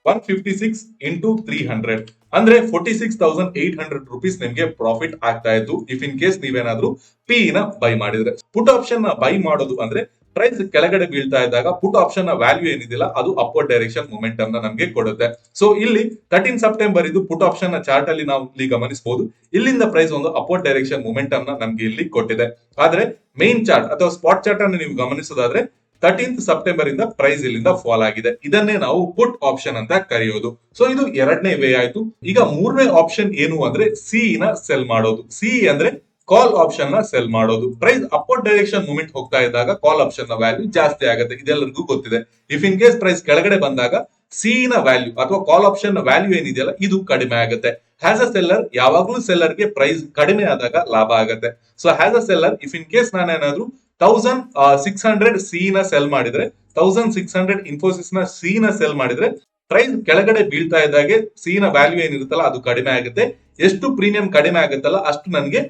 156 ಇಂಟು 300 ಅಂದ್ರೆ 46,800 ರುಪೀಸ್ ನಿಮ್ಗೆ ಪ್ರಾಫಿಟ್ ಆಗ್ತಾ ಇತ್ತು ಇಫ್ ಇನ್ ಕೇಸ್ ನೀವೇನಾದ್ರೂ ಪಿ ನ ಬೈ ಮಾಡಿದ್ರೆ. ಪುಟ್ ಆಪ್ಷನ್ ನ ಬೈ ಮಾಡೋದು ಅಂದ್ರೆ ಪ್ರೈಸ್ ಕೆಳಗಡೆ ಬೀಳ್ತಾ ಇದ್ದಾಗ ಪುಟ್ ಆಪ್ಷನ್ ನ ವ್ಯಾಲ್ಯೂ ಏನಿದಿಲ್ಲ ಅದು ಅಪ್ವರ್ಡ್ ಡೈರೆಕ್ಷನ್ ಮೊಮೆಂಟಮ್ ನ ನಮ್ಗೆ ಕೊಡುತ್ತೆ. ಸೊ ಇಲ್ಲಿ 13 ಸೆಪ್ಟೆಂಬರ್ ಇದು ಪುಟ್ ಆಪ್ಷನ್ ನ ಚಾರ್ಟ್ ಅಲ್ಲಿ ನಾವು ಇಲ್ಲಿ ಗಮನಿಸಬಹುದು. ಇಲ್ಲಿಂದ ಪ್ರೈಸ್ ಒಂದು ಅಪ್ವರ್ಡ್ ಡೈರೆಕ್ಷನ್ ಮೊಮೆಂಟಮ್ ನ ನಮ್ಗೆ ಇಲ್ಲಿ ಕೊಟ್ಟಿದೆ. ಆದ್ರೆ ಮೇನ್ ಚಾರ್ಟ್ ಅಥವಾ ಸ್ಪಾಟ್ ಚಾರ್ಟ್ ಅನ್ನು ನೀವು ಗಮನಿಸೋದಾದ್ರೆ 13th ಸೆಪ್ಟೆಂಬರ್ ಇಂದ ಪ್ರೈಸ್ ಇಲ್ಲಿಂದ ಫಾಲ್ ಆಗಿದೆ. ಇದನ್ನೇ ನಾವು ಪುಟ್ ಆಪ್ಷನ್ ಅಂತ ಕರೆಯೋದು. ಸೊ ಇದು ಎರಡನೇ ವೇ ಆಯ್ತು. ಈಗ ಮೂರನೇ ಆಪ್ಷನ್ ಏನು ಅಂದ್ರೆ ಸಿ ನ ಸೆಲ್ ಮಾಡೋದು. ಸಿ ಅಂದ್ರೆ ಕಾಲ್ ಆಪ್ಷನ್ ನ ಸೆಲ್ ಮಾಡೋದು. ಪ್ರೈಸ್ ಅಪ್ವರ್ಡ್ ಡೈರೆಕ್ಷನ್ ಮೂವ್ಮೆಂಟ್ ಹೋಗ್ತಾ ಇದ್ದಾಗ ಕಾಲ್ ಆಪ್ಷನ್ ನ ವ್ಯಾಲ್ಯೂ ಜಾಸ್ತಿ ಆಗುತ್ತೆ, ಇದೆಲ್ಲರಿಗೂ ಗೊತ್ತಿದೆ. ಇಫ್ ಇನ್ ಕೇಸ್ ಪ್ರೈಸ್ ಕೆಳಗಡೆ ಬಂದಾಗ ಸಿ ನ ವ್ಯಾಲ್ಯೂ ಅಥವಾ ಕಾಲ್ ಆಪ್ಷನ್ ನ ವ್ಯಾಲ್ಯೂ ಏನಿದೆಯಲ್ಲ ಇದು ಕಡಿಮೆ ಆಗುತ್ತೆ. ಹ್ಯಾಸ್ ಅ ಸೆಲ್ಲರ್ ಯಾವಾಗ್ಲೂ ಸೆಲ್ಲರ್ ಗೆ ಪ್ರೈಸ್ ಕಡಿಮೆ ಆದಾಗ ಲಾಭ ಆಗುತ್ತೆ. So as a seller if in case ನಾನೇನಾದ್ರೂ 1600 ಸಿ ನ ಸೆಲ್ ಮಾಡಿದ್ರೆ 1600 ಇನ್ಫೋಸಿಸ್ ನ ಸಿ ನ ಸೆಲ್ ಮಾಡಿದ್ರೆ ಪ್ರೈಸ್ ಕೆಳಗಡೆ ಬೀಳ್ತಾ ಇದ್ದಾಗೆ ಸಿ ನ ವ್ಯಾಲ್ಯೂ ಏನಿರುತ್ತಲ್ಲ ಅದು ಕಡಿಮೆ ಆಗುತ್ತೆ. ಎಷ್ಟು ಪ್ರೀಮಿಯಂ ಕಡಿಮೆ ಆಗುತ್ತಲ್ಲ ಅಷ್ಟು ನನಗೆ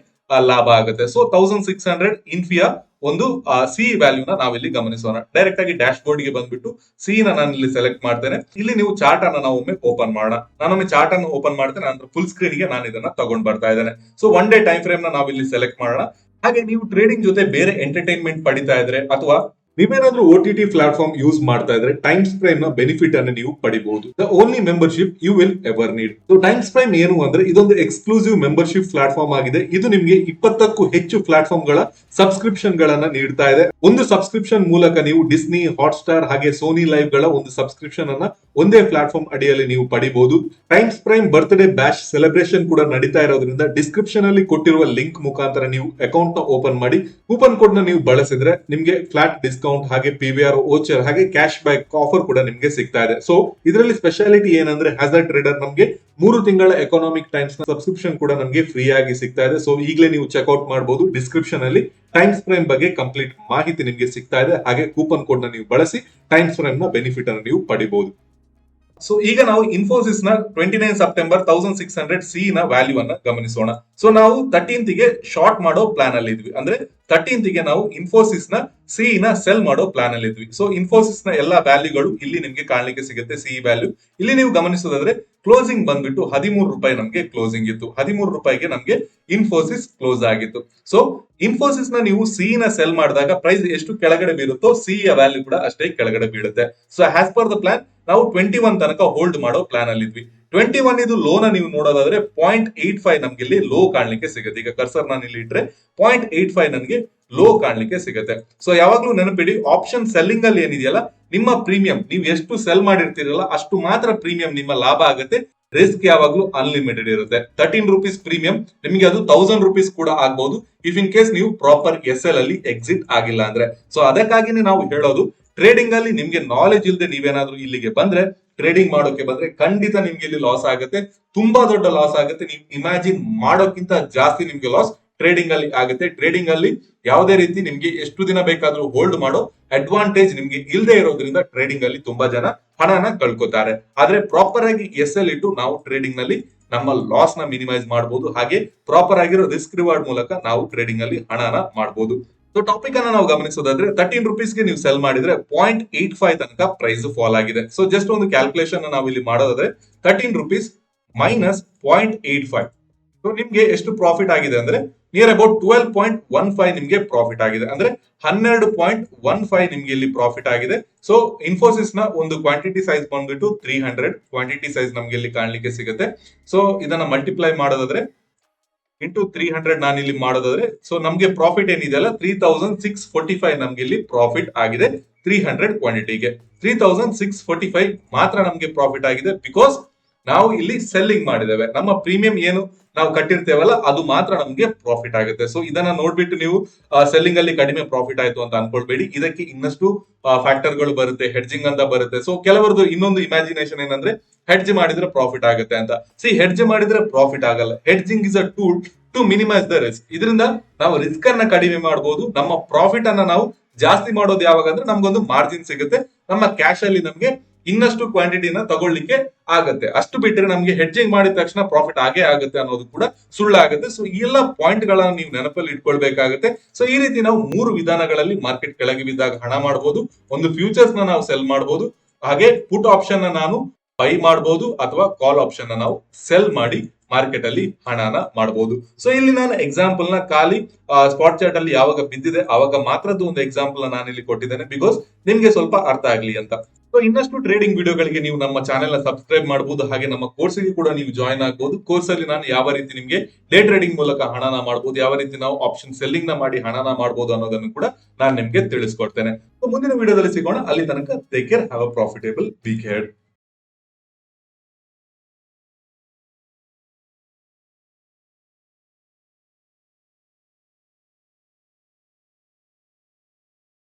ಲಾಭ ಆಗುತ್ತೆ. ಸೊ 1600 ಇನ್ಫಿಯಾ ಒಂದು ಸಿ ವ್ಯಾಲ್ಯೂನ ನಾವಿಲ್ಲಿ ಗಮನಿಸೋಣ. ಡೈರೆಕ್ಟ್ ಆಗಿ ಡ್ಯಾಶ್ ಬೋರ್ಡ್ ಗೆ ಬಂದ್ಬಿಟ್ಟು ಸಿ ನ ನಾನು ಇಲ್ಲಿ ಸೆಲೆಕ್ಟ್ ಮಾಡ್ತೇನೆ. ಇಲ್ಲಿ ನೀವು ಚಾರ್ಟ್ ಅನ್ನ ನಾವು ಒಮ್ಮೆ ಓಪನ್ ಮಾಡೋಣ. ನಾನೊಮ್ಮೆ ಚಾರ್ಟ್ ಅನ್ನು ಓಪನ್ ಮಾಡ್ತೇನೆ, ಅಂದ್ರೆ ಫುಲ್ ಸ್ಕ್ರೀನ್ ಗೆ ನಾನು ಇದನ್ನ ತಗೊಂಡ್ ಬರ್ತಾ ಇದ್ದೇನೆ. So one day time frame ನ ನಾವು ಇಲ್ಲಿ ಸೆಲೆಕ್ಟ್ ಮಾಡೋಣ. ಹಾಗೆ ನೀವು ಟ್ರೇಡಿಂಗ್ ಜೊತೆ ಬೇರೆ ಎಂಟರ್ಟೈನ್ಮೆಂಟ್ ಪಡಿತಾ ಇದ್ರೆ ಅಥವಾ ನೀವೇನಾದ್ರೂ OTT ಪ್ಲಾಟ್ಫಾರ್ಮ್ ಯೂಸ್ ಮಾಡ್ತಾ ಇದ್ರೆ ಟೈಮ್ಸ್ ಪ್ರೈಮ್ ನ ಬೆನಿಫಿಟ್ ಅನ್ನು ನೀವು ಪಡಿಬಹುದು. The only membership you will ever need. So Times Prime ಏನು ಅಂದ್ರೆ ಇದೊಂದು ಎಕ್ಸ್ಕ್ಲೂಸಿವ್ ಮೆಂಬರ್ಶಿಪ್ ಪ್ಲಾಟ್ಫಾರ್ಮ್ ಆಗಿದೆ. ಇದು ನಿಮ್ಗೆ 20ಕ್ಕೂ ಹೆಚ್ಚು ಪ್ಲಾಟ್ಫಾರ್ಮ್ ಗಳ ಸಬ್ಸ್ಕ್ರಿಪ್ಷನ್ ಗಳನ್ನ ನೀಡ್ತಾ ಇದೆ. ಒಂದು ಸಬ್ಸ್ಕ್ರಿಪ್ಷನ್ ಮೂಲಕ ನೀವು ಡಿಸ್ನಿ, ಹಾಟ್ಸ್ಟಾರ್ ಹಾಗೆ ಸೋನಿ ಲೈವ್ ಗಳ ಒಂದು ಸಬ್ಸ್ಕ್ರಿಪ್ಷನ್ ಅನ್ನ ಒಂದೇ ಪ್ಲಾಟ್ಫಾರ್ಮ್ ಅಡಿಯಲ್ಲಿ ನೀವು ಪಡಿಬಹುದು. Times prime birthday bash celebration ಕೂಡ ನಡೀತಾ ಇರೋದ್ರಿಂದ ಡಿಸ್ಕ್ರಿಪ್ಷನ್ ಅಲ್ಲಿ ಕೊಟ್ಟಿರುವ ಲಿಂಕ್ ಮುಖಾಂತರ ನೀವು ಅಕೌಂಟ್ ನ ಓಪನ್ ಮಾಡಿ ಕೂಪನ್ ಕೋಡ್ ನ ನೀವು ಬಳಸಿದ್ರೆ ನಿಮ್ಗೆ ಫ್ಲಾಟ್ ಡಿಸ್ಕೌಂಟ್ ಹಾಗೆ PVR ವೋಚರ್ ಹಾಗೆ ಕ್ಯಾಶ್ ಬ್ಯಾಕ್ ಆಫರ್ ಕೂಡ ನಿಮ್ಗೆ ಸಿಗ್ತಾ ಇದೆ. ಸೊ ಇದರಲ್ಲಿ ಸ್ಪೆಷಾಲಿಟಿ ಏನಂದ್ರೆ ಹ್ಯಾಸರ್ಡ್ ಟ್ರೇಡರ್ ನಮ್ಗೆ 3 ತಿಂಗಳ ಎಕನಾಮಿಕ್ ಟೈಮ್ಸ್ ನ ಸಬ್ಸ್ಕ್ರಿಪ್ಷನ್ ಕೂಡ ನಮ್ಗೆ ಫ್ರೀ ಆಗಿ ಸಿಗ್ತಾ ಇದೆ. ಸೊ ಈಗಲೇ ನೀವು ಚೆಕ್ಔಟ್ ಮಾಡಬಹುದು. ಡಿಸ್ಕ್ರಿಪ್ಷನ್ ಅಲ್ಲಿ ಟೈಮ್ಸ್ ಪ್ರೈಮ್ ಬಗ್ಗೆ ಕಂಪ್ಲೀಟ್ ಮಾಹಿತಿ ನಿಮ್ಗೆ ಸಿಗ್ತಾ ಇದೆ. ಹಾಗೆ ಕೂಪನ್ ಕೋಡ್ ನ ನೀವು ಬಳಸಿ ಟೈಮ್ಸ್ ಪ್ರೈಮ್ ನ ಬೆನಿಫಿಟ್ ಅನ್ನು ನೀವು ಪಡಿಬಹುದು. ಸೊ ಈಗ ನಾವು ಇನ್ಫೋಸಿಸ್ ನ 29 ಸೆಪ್ಟೆಂಬರ್ 1600 ಸಿ ನ ವ್ಯಾಲ್ಯೂ ಅನ್ನ ಗಮನಿಸೋಣ. ಸೊ ನಾವು 13th ಗೆ ಶಾರ್ಟ್ ಮಾಡೋ ಪ್ಲಾನ್ ಅಲ್ಲಿ ಇದ್ವಿ. ಅಂದ್ರೆ 13th ಗೆ ನಾವು ಇನ್ಫೋಸಿಸ್ ನ ಸಿ ನ ಸೆಲ್ ಮಾಡೋ ಪ್ಲಾನ್ ಅಲ್ಲಿ ಇದ್ವಿ. ಸೊ ಇನ್ಫೋಸಿಸ್ ನ ಎಲ್ಲಾ ವ್ಯಾಲ್ಯೂಗಳು ಇಲ್ಲಿ ನಿಮ್ಗೆ ಕಾಣ್ಲಿಕ್ಕೆ ಸಿಗುತ್ತೆ. ಸಿ ವ್ಯಾಲ್ಯೂ ಇಲ್ಲಿ ನೀವು ಗಮನಿಸೋದಾದ್ರೆ ಕ್ಲೋಸಿಂಗ್ ಬಂದ್ಬಿಟ್ಟು 13 ರೂಪಾಯಿ ನಮ್ಗೆ ಕ್ಲೋಸಿಂಗ್ ಇತ್ತು. 13 ರೂಪಾಯಿಗೆ ನಮ್ಗೆ ಇನ್ಫೋಸಿಸ್ ಕ್ಲೋಸ್ ಆಗಿತ್ತು. ಸೊ ಇನ್ಫೋಸಿಸ್ ನ ನೀವು ಸಿ ನ ಸೆಲ್ ಮಾಡಿದಾಗ ಪ್ರೈಸ್ ಎಷ್ಟು ಕೆಳಗಡೆ ಬೀಳುತ್ತೋ ಸಿ ಯ ವ್ಯಾಲ್ಯೂ ಕೂಡ ಅಷ್ಟೇ ಕೆಳಗಡೆ ಬೀಳುತ್ತೆ. So as per the plan ನಾವು 21 ತನಕ ಹೋಲ್ಡ್ ಮಾಡೋ ಪ್ಲಾನ್ ಅಲ್ಲಿ ಇದ್ವಿ. 21 ಇದು ಲೋನ ನೀವು ನೋಡೋದಾದ್ರೆ 0.85 ನಮ್ಗೆ ಇಲ್ಲಿ ಲೋ ಕಾಣ್ಲಿಕ್ಕೆ ಸಿಗುತ್ತೆ. ಈಗ ಕರ್ಸರ್ ನಾನು ಇಲ್ಲಿ ಇಟ್ರೆ 0.85 ನನಗೆ ಲೋ ಕಾಣ್ಲಿಕ್ಕೆ ಸಿಗುತ್ತೆ. ಸೊ ಯಾವಾಗ್ಲೂ ನೆನಪಿಡಿ, ಆಪ್ಷನ್ ಸೆಲ್ಲಿಂಗ್ ಅಲ್ಲಿ ಏನಿದೆಯಲ್ಲ ನಿಮ್ಮ ಪ್ರೀಮಿಯಂ ನೀವು ಎಷ್ಟು ಸೆಲ್ ಮಾಡಿರ್ತೀರಲ್ಲ ಅಷ್ಟು ಮಾತ್ರ ಪ್ರೀಮಿಯಂ ನಿಮ್ಮ ಲಾಭ ಆಗುತ್ತೆ. ರಿಸ್ಕ್ ಯಾವಾಗ್ಲೂ ಅನ್ಲಿಮಿಟೆಡ್ ಇರುತ್ತೆ. 13 ರುಪೀಸ್ ಪ್ರೀಮಿಯಂ ನಿಮಗೆ ಅದು 1000 ರುಪೀಸ್ ಕೂಡ ಆಗ್ಬಹುದು ಇಫ್ ಇನ್ ಕೇಸ್ ನೀವು ಪ್ರಾಪರ್ SL ಅಲ್ಲಿ ಎಕ್ಸಿಟ್ ಆಗಿಲ್ಲ ಅಂದ್ರೆ. ಸೊ ಅದಕ್ಕಾಗಿನೇ ನಾವು ಹೇಳೋದು ಟ್ರೇಡಿಂಗ್ ಅಲ್ಲಿ ನಿಮ್ಗೆ ನಾಲೆಜ್ ಇಲ್ಲದೆ ನೀವೇನಾದ್ರೂ ಇಲ್ಲಿಗೆ ಬಂದ್ರೆ ಟ್ರೇಡಿಂಗ್ ಮಾಡೋಕೆ ಬಂದ್ರೆ ಖಂಡಿತ ನಿಮ್ಗೆ ಇಲ್ಲಿ ಲಾಸ್ ಆಗುತ್ತೆ. ತುಂಬಾ ದೊಡ್ಡ ಲಾಸ್ ಆಗುತ್ತೆ. ನೀವು ಇಮ್ಯಾಜಿನ್ ಮಾಡೋಕ್ಕಿಂತ ಜಾಸ್ತಿ ನಿಮ್ಗೆ ಲಾಸ್ ಟ್ರೇಡಿಂಗ್ ಅಲ್ಲಿ ಆಗುತ್ತೆ. ಟ್ರೇಡಿಂಗ್ ಅಲ್ಲಿ ಯಾವುದೇ ರೀತಿ ನಿಮ್ಗೆ ಎಷ್ಟು ದಿನ ಬೇಕಾದ್ರೂ ಹೋಲ್ಡ್ ಮಾಡೋ ಅಡ್ವಾಂಟೇಜ್ ನಿಮ್ಗೆ ಇಲ್ಲದೆ ಇರೋದ್ರಿಂದ ಟ್ರೇಡಿಂಗ್ ಅಲ್ಲಿ ತುಂಬಾ ಜನ ಹಣನ ಕಳ್ಕೊತಾರೆ. ಆದ್ರೆ ಪ್ರಾಪರ್ ಆಗಿ SL ಇಟ್ಟು ನಾವು ಟ್ರೇಡಿಂಗ್ ನಲ್ಲಿ ನಮ್ಮ ಲಾಸ್ ನ ಮಿನಿಮೈಸ್ ಮಾಡಬಹುದು. ಹಾಗೆ ಪ್ರಾಪರ್ ಆಗಿರೋ ರಿಸ್ಕ್ ರಿವಾರ್ಡ್ ಮೂಲಕ ನಾವು ಟ್ರೇಡಿಂಗ್ ಅಲ್ಲಿ ಹಣನ ಮಾಡಬಹುದು. ಸೊ ಟಾಪಿಕ್ ಅನ್ನ ನಾವು ಗಮನಿಸೋದಾದ್ರೆ 13 ರುಪೀಸ್ಗೆ ನೀವು ಸೆಲ್ ಮಾಡಿದ್ರೆ 0.85 ತನಕ ಪ್ರೈಸ್ ಫಾಲ್ ಆಗಿದೆ. ಸೊ ಜಸ್ಟ್ ಒಂದು ಕ್ಯಾಲ್ಕುಲೇಷನ್ ನಾವು ಇಲ್ಲಿ ಮಾಡೋದಾದ್ರೆ 13 ರುಪೀಸ್ ಮೈನಸ್ 0.85. ಸೊ ನಿಮ್ಗೆ ಎಷ್ಟು ಪ್ರಾಫಿಟ್ ಆಗಿದೆ ಅಂದ್ರೆ ನಿಯರ್ ಅಬೌಟ್ 12.15 ನಿಮ್ಗೆ ಪ್ರಾಫಿಟ್ ಆಗಿದೆ. ಅಂದ್ರೆ 12.15 ನಿಮ್ಗೆ ಇಲ್ಲಿ ಪ್ರಾಫಿಟ್ ಆಗಿದೆ. ಸೊ ಇನ್ಫೋಸಿಸ್ ನ ಒಂದು ಕ್ವಾಂಟಿಟಿ ಸೈಜ್ ಬಂದ್ಬಿಟ್ಟು 300 ಕ್ವಾಂಟಿಟಿ ಸೈಜ್ ನಮ್ಗೆ ಇಲ್ಲಿ ಕಾಣ್ಲಿಕ್ಕೆ ಸಿಗುತ್ತೆ. ಸೊ ಇದನ್ನ ಮಲ್ಟಿಪ್ಲೈ ಮಾಡೋದಾದ್ರೆ ಇಂಟು 300 ನಾನು ಇಲ್ಲಿ ಮಾಡೋದಾದ್ರೆ ಸೊ ನಮ್ಗೆ ಪ್ರಾಫಿಟ್ ಏನಿದೆಯಲ್ಲ 3645 ನಮ್ಗೆ ಇಲ್ಲಿ ಪ್ರಾಫಿಟ್ ಆಗಿದೆ 300 ಕ್ವಾಂಟಿಟಿಗೆ. 3645 ಮಾತ್ರ ನಮ್ಗೆ ಪ್ರಾಫಿಟ್ ಆಗಿದೆ ಬಿಕಾಸ್ ನಾವು ಇಲ್ಲಿ ಸೆಲ್ಲಿಂಗ್ ಮಾಡಿದ್ದೇವೆ. ನಮ್ಮ ಪ್ರೀಮಿಯಂ ಏನು ನಾವು ಕಟ್ಟಿರ್ತೇವಲ್ಲ ಅದು ಮಾತ್ರ ನಮ್ಗೆ ಪ್ರಾಫಿಟ್ ಆಗುತ್ತೆ. ಸೊ ಇದನ್ನ ನೋಡ್ಬಿಟ್ಟು ನೀವು ಸೆಲ್ಲಿಂಗ್ ಅಲ್ಲಿ ಕಡಿಮೆ ಪ್ರಾಫಿಟ್ ಆಯ್ತು ಅಂತ ಅನ್ಕೊಳ್ಬೇಡಿ. ಇದಕ್ಕೆ ಇನ್ನಷ್ಟು ಫ್ಯಾಕ್ಟರ್ ಗಳು ಬರುತ್ತೆ, ಹೆಡ್ಜಿಂಗ್ ಅಂತ ಬರುತ್ತೆ. ಸೊ ಕೆಲವರದು ಇನ್ನೊಂದು ಇಮ್ಯಾಜಿನೇಷನ್ ಏನಂದ್ರೆ ಹೆಡ್ಜ್ ಮಾಡಿದ್ರೆ ಪ್ರಾಫಿಟ್ ಆಗುತ್ತೆ ಅಂತ. ಹೆಡ್ಜ್ ಮಾಡಿದ್ರೆ ಪ್ರಾಫಿಟ್ ಆಗಲ್ಲ. Hedging is a tool to minimise the risk. ಇದರಿಂದ ನಾವು ರಿಸ್ಕ್ ಅನ್ನ ಕಡಿಮೆ ಮಾಡಬಹುದು. ನಮ್ಮ ಪ್ರಾಫಿಟ್ ಅನ್ನ ನಾವು ಜಾಸ್ತಿ ಮಾಡೋದು ಯಾವಾಗ ಅಂದ್ರೆ ನಮ್ಗೊಂದು ಮಾರ್ಜಿನ್ ಸಿಗುತ್ತೆ. ನಮ್ಮ ಕ್ಯಾಶ್ ಅಲ್ಲಿ ನಮ್ಗೆ ಇನ್ನಷ್ಟು ಕ್ವಾಂಟಿಟಿನ ತಗೊಳ್ಳಿಕ್ಕೆ ಆಗತ್ತೆ. ಅಷ್ಟು ಬಿಟ್ಟರೆ ನಮ್ಗೆ ಹೆಡ್ಜಿಂಗ್ ಮಾಡಿದ ತಕ್ಷಣ ಪ್ರಾಫಿಟ್ ಆಗೇ ಆಗುತ್ತೆ ಅನ್ನೋದು ಕೂಡ ಸುಳ್ಳಾಗುತ್ತೆ. ಸೊ ಈ ಎಲ್ಲ ಪಾಯಿಂಟ್ ಗಳನ್ನ ನೀವು ನೆನಪಲ್ಲಿ ಇಟ್ಕೊಳ್ಬೇಕಾಗುತ್ತೆ. ಸೊ ಈ ರೀತಿ ನಾವು 3 ವಿಧಾನಗಳಲ್ಲಿ ಮಾರ್ಕೆಟ್ ಕೆಳಗೆ ಬಿದ್ದಾಗ ಹಣ ಮಾಡಬಹುದು. ಒಂದು ಫ್ಯೂಚರ್ಸ್ ನ ನಾವು ಸೆಲ್ ಮಾಡಬಹುದು, ಹಾಗೆ ಪುಟ್ ಆಪ್ಷನ್ ನ ನಾನು ಬೈ ಮಾಡಬಹುದು, ಅಥವಾ ಕಾಲ್ ಆಪ್ಷನ್ ನ ನಾವು ಸೆಲ್ ಮಾಡಿ ಮಾರ್ಕೆಟ್ ಅಲ್ಲಿ ಹಣನ ಮಾಡಬಹುದು. ಸೊ ಇಲ್ಲಿ ನಾನು ಎಕ್ಸಾಂಪಲ್ ನ ಖಾಲಿ ಸ್ಪಾಟ್ ಚಾರ್ಟ್ ಅಲ್ಲಿ ಯಾವಾಗ ಬಿದ್ದಿದೆ ಅವಾಗ ಮಾತ್ರದ್ದು ಒಂದು ಎಕ್ಸಾಂಪಲ್ ನಾನು ಇಲ್ಲಿ ಕೊಟ್ಟಿದ್ದೇನೆ ಬಿಕಾಸ್ ನಿಮ್ಗೆ ಸ್ವಲ್ಪ ಅರ್ಥ ಆಗ್ಲಿ ಅಂತ. ಸೊ ಇನ್ನಷ್ಟು ಟ್ರೇಡಿಂಗ್ ವಿಡಿಯೋಗಳಿಗೆ ನೀವು ನಮ್ಮ ಚಾನೆಲ್ ನ ಸಬ್ಸ್ಕ್ರೈಬ್ ಮಾಡಬಹುದು, ಹಾಗೆ ನಮ್ಮ ಕೋರ್ಸ್ ಗೆ ಕೂಡ ನೀವು ಜಾಯ್ನ್ ಆಗಬಹುದು. ಕೋರ್ಸ್ ಅಲ್ಲಿ ನಾನು ಯಾವ ರೀತಿ ನಿಮ್ಗೆ ಡೇ ಟ್ರೇಡಿಂಗ್ ಮೂಲಕ ಹಣನ ಮಾಡಬಹುದು, ಯಾವ ರೀತಿ ನಾವು ಆಪ್ಷನ್ ಸೆಲ್ಲಿಂಗ್ ನ ಮಾಡಿ ಹಣನ ಮಾಡಬಹುದು ಅನ್ನೋದನ್ನು ಕೂಡ ನಾನು ನಿಮ್ಗೆ ತಿಳಿಸ್ಕೊಡ್ತೇನೆ. ಸೊ ಮುಂದಿನ ವಿಡಿಯೋದಲ್ಲಿ ಸಿಗೋಣ. ಅಲ್ಲಿ ತನಕ take care, have a profitable week head.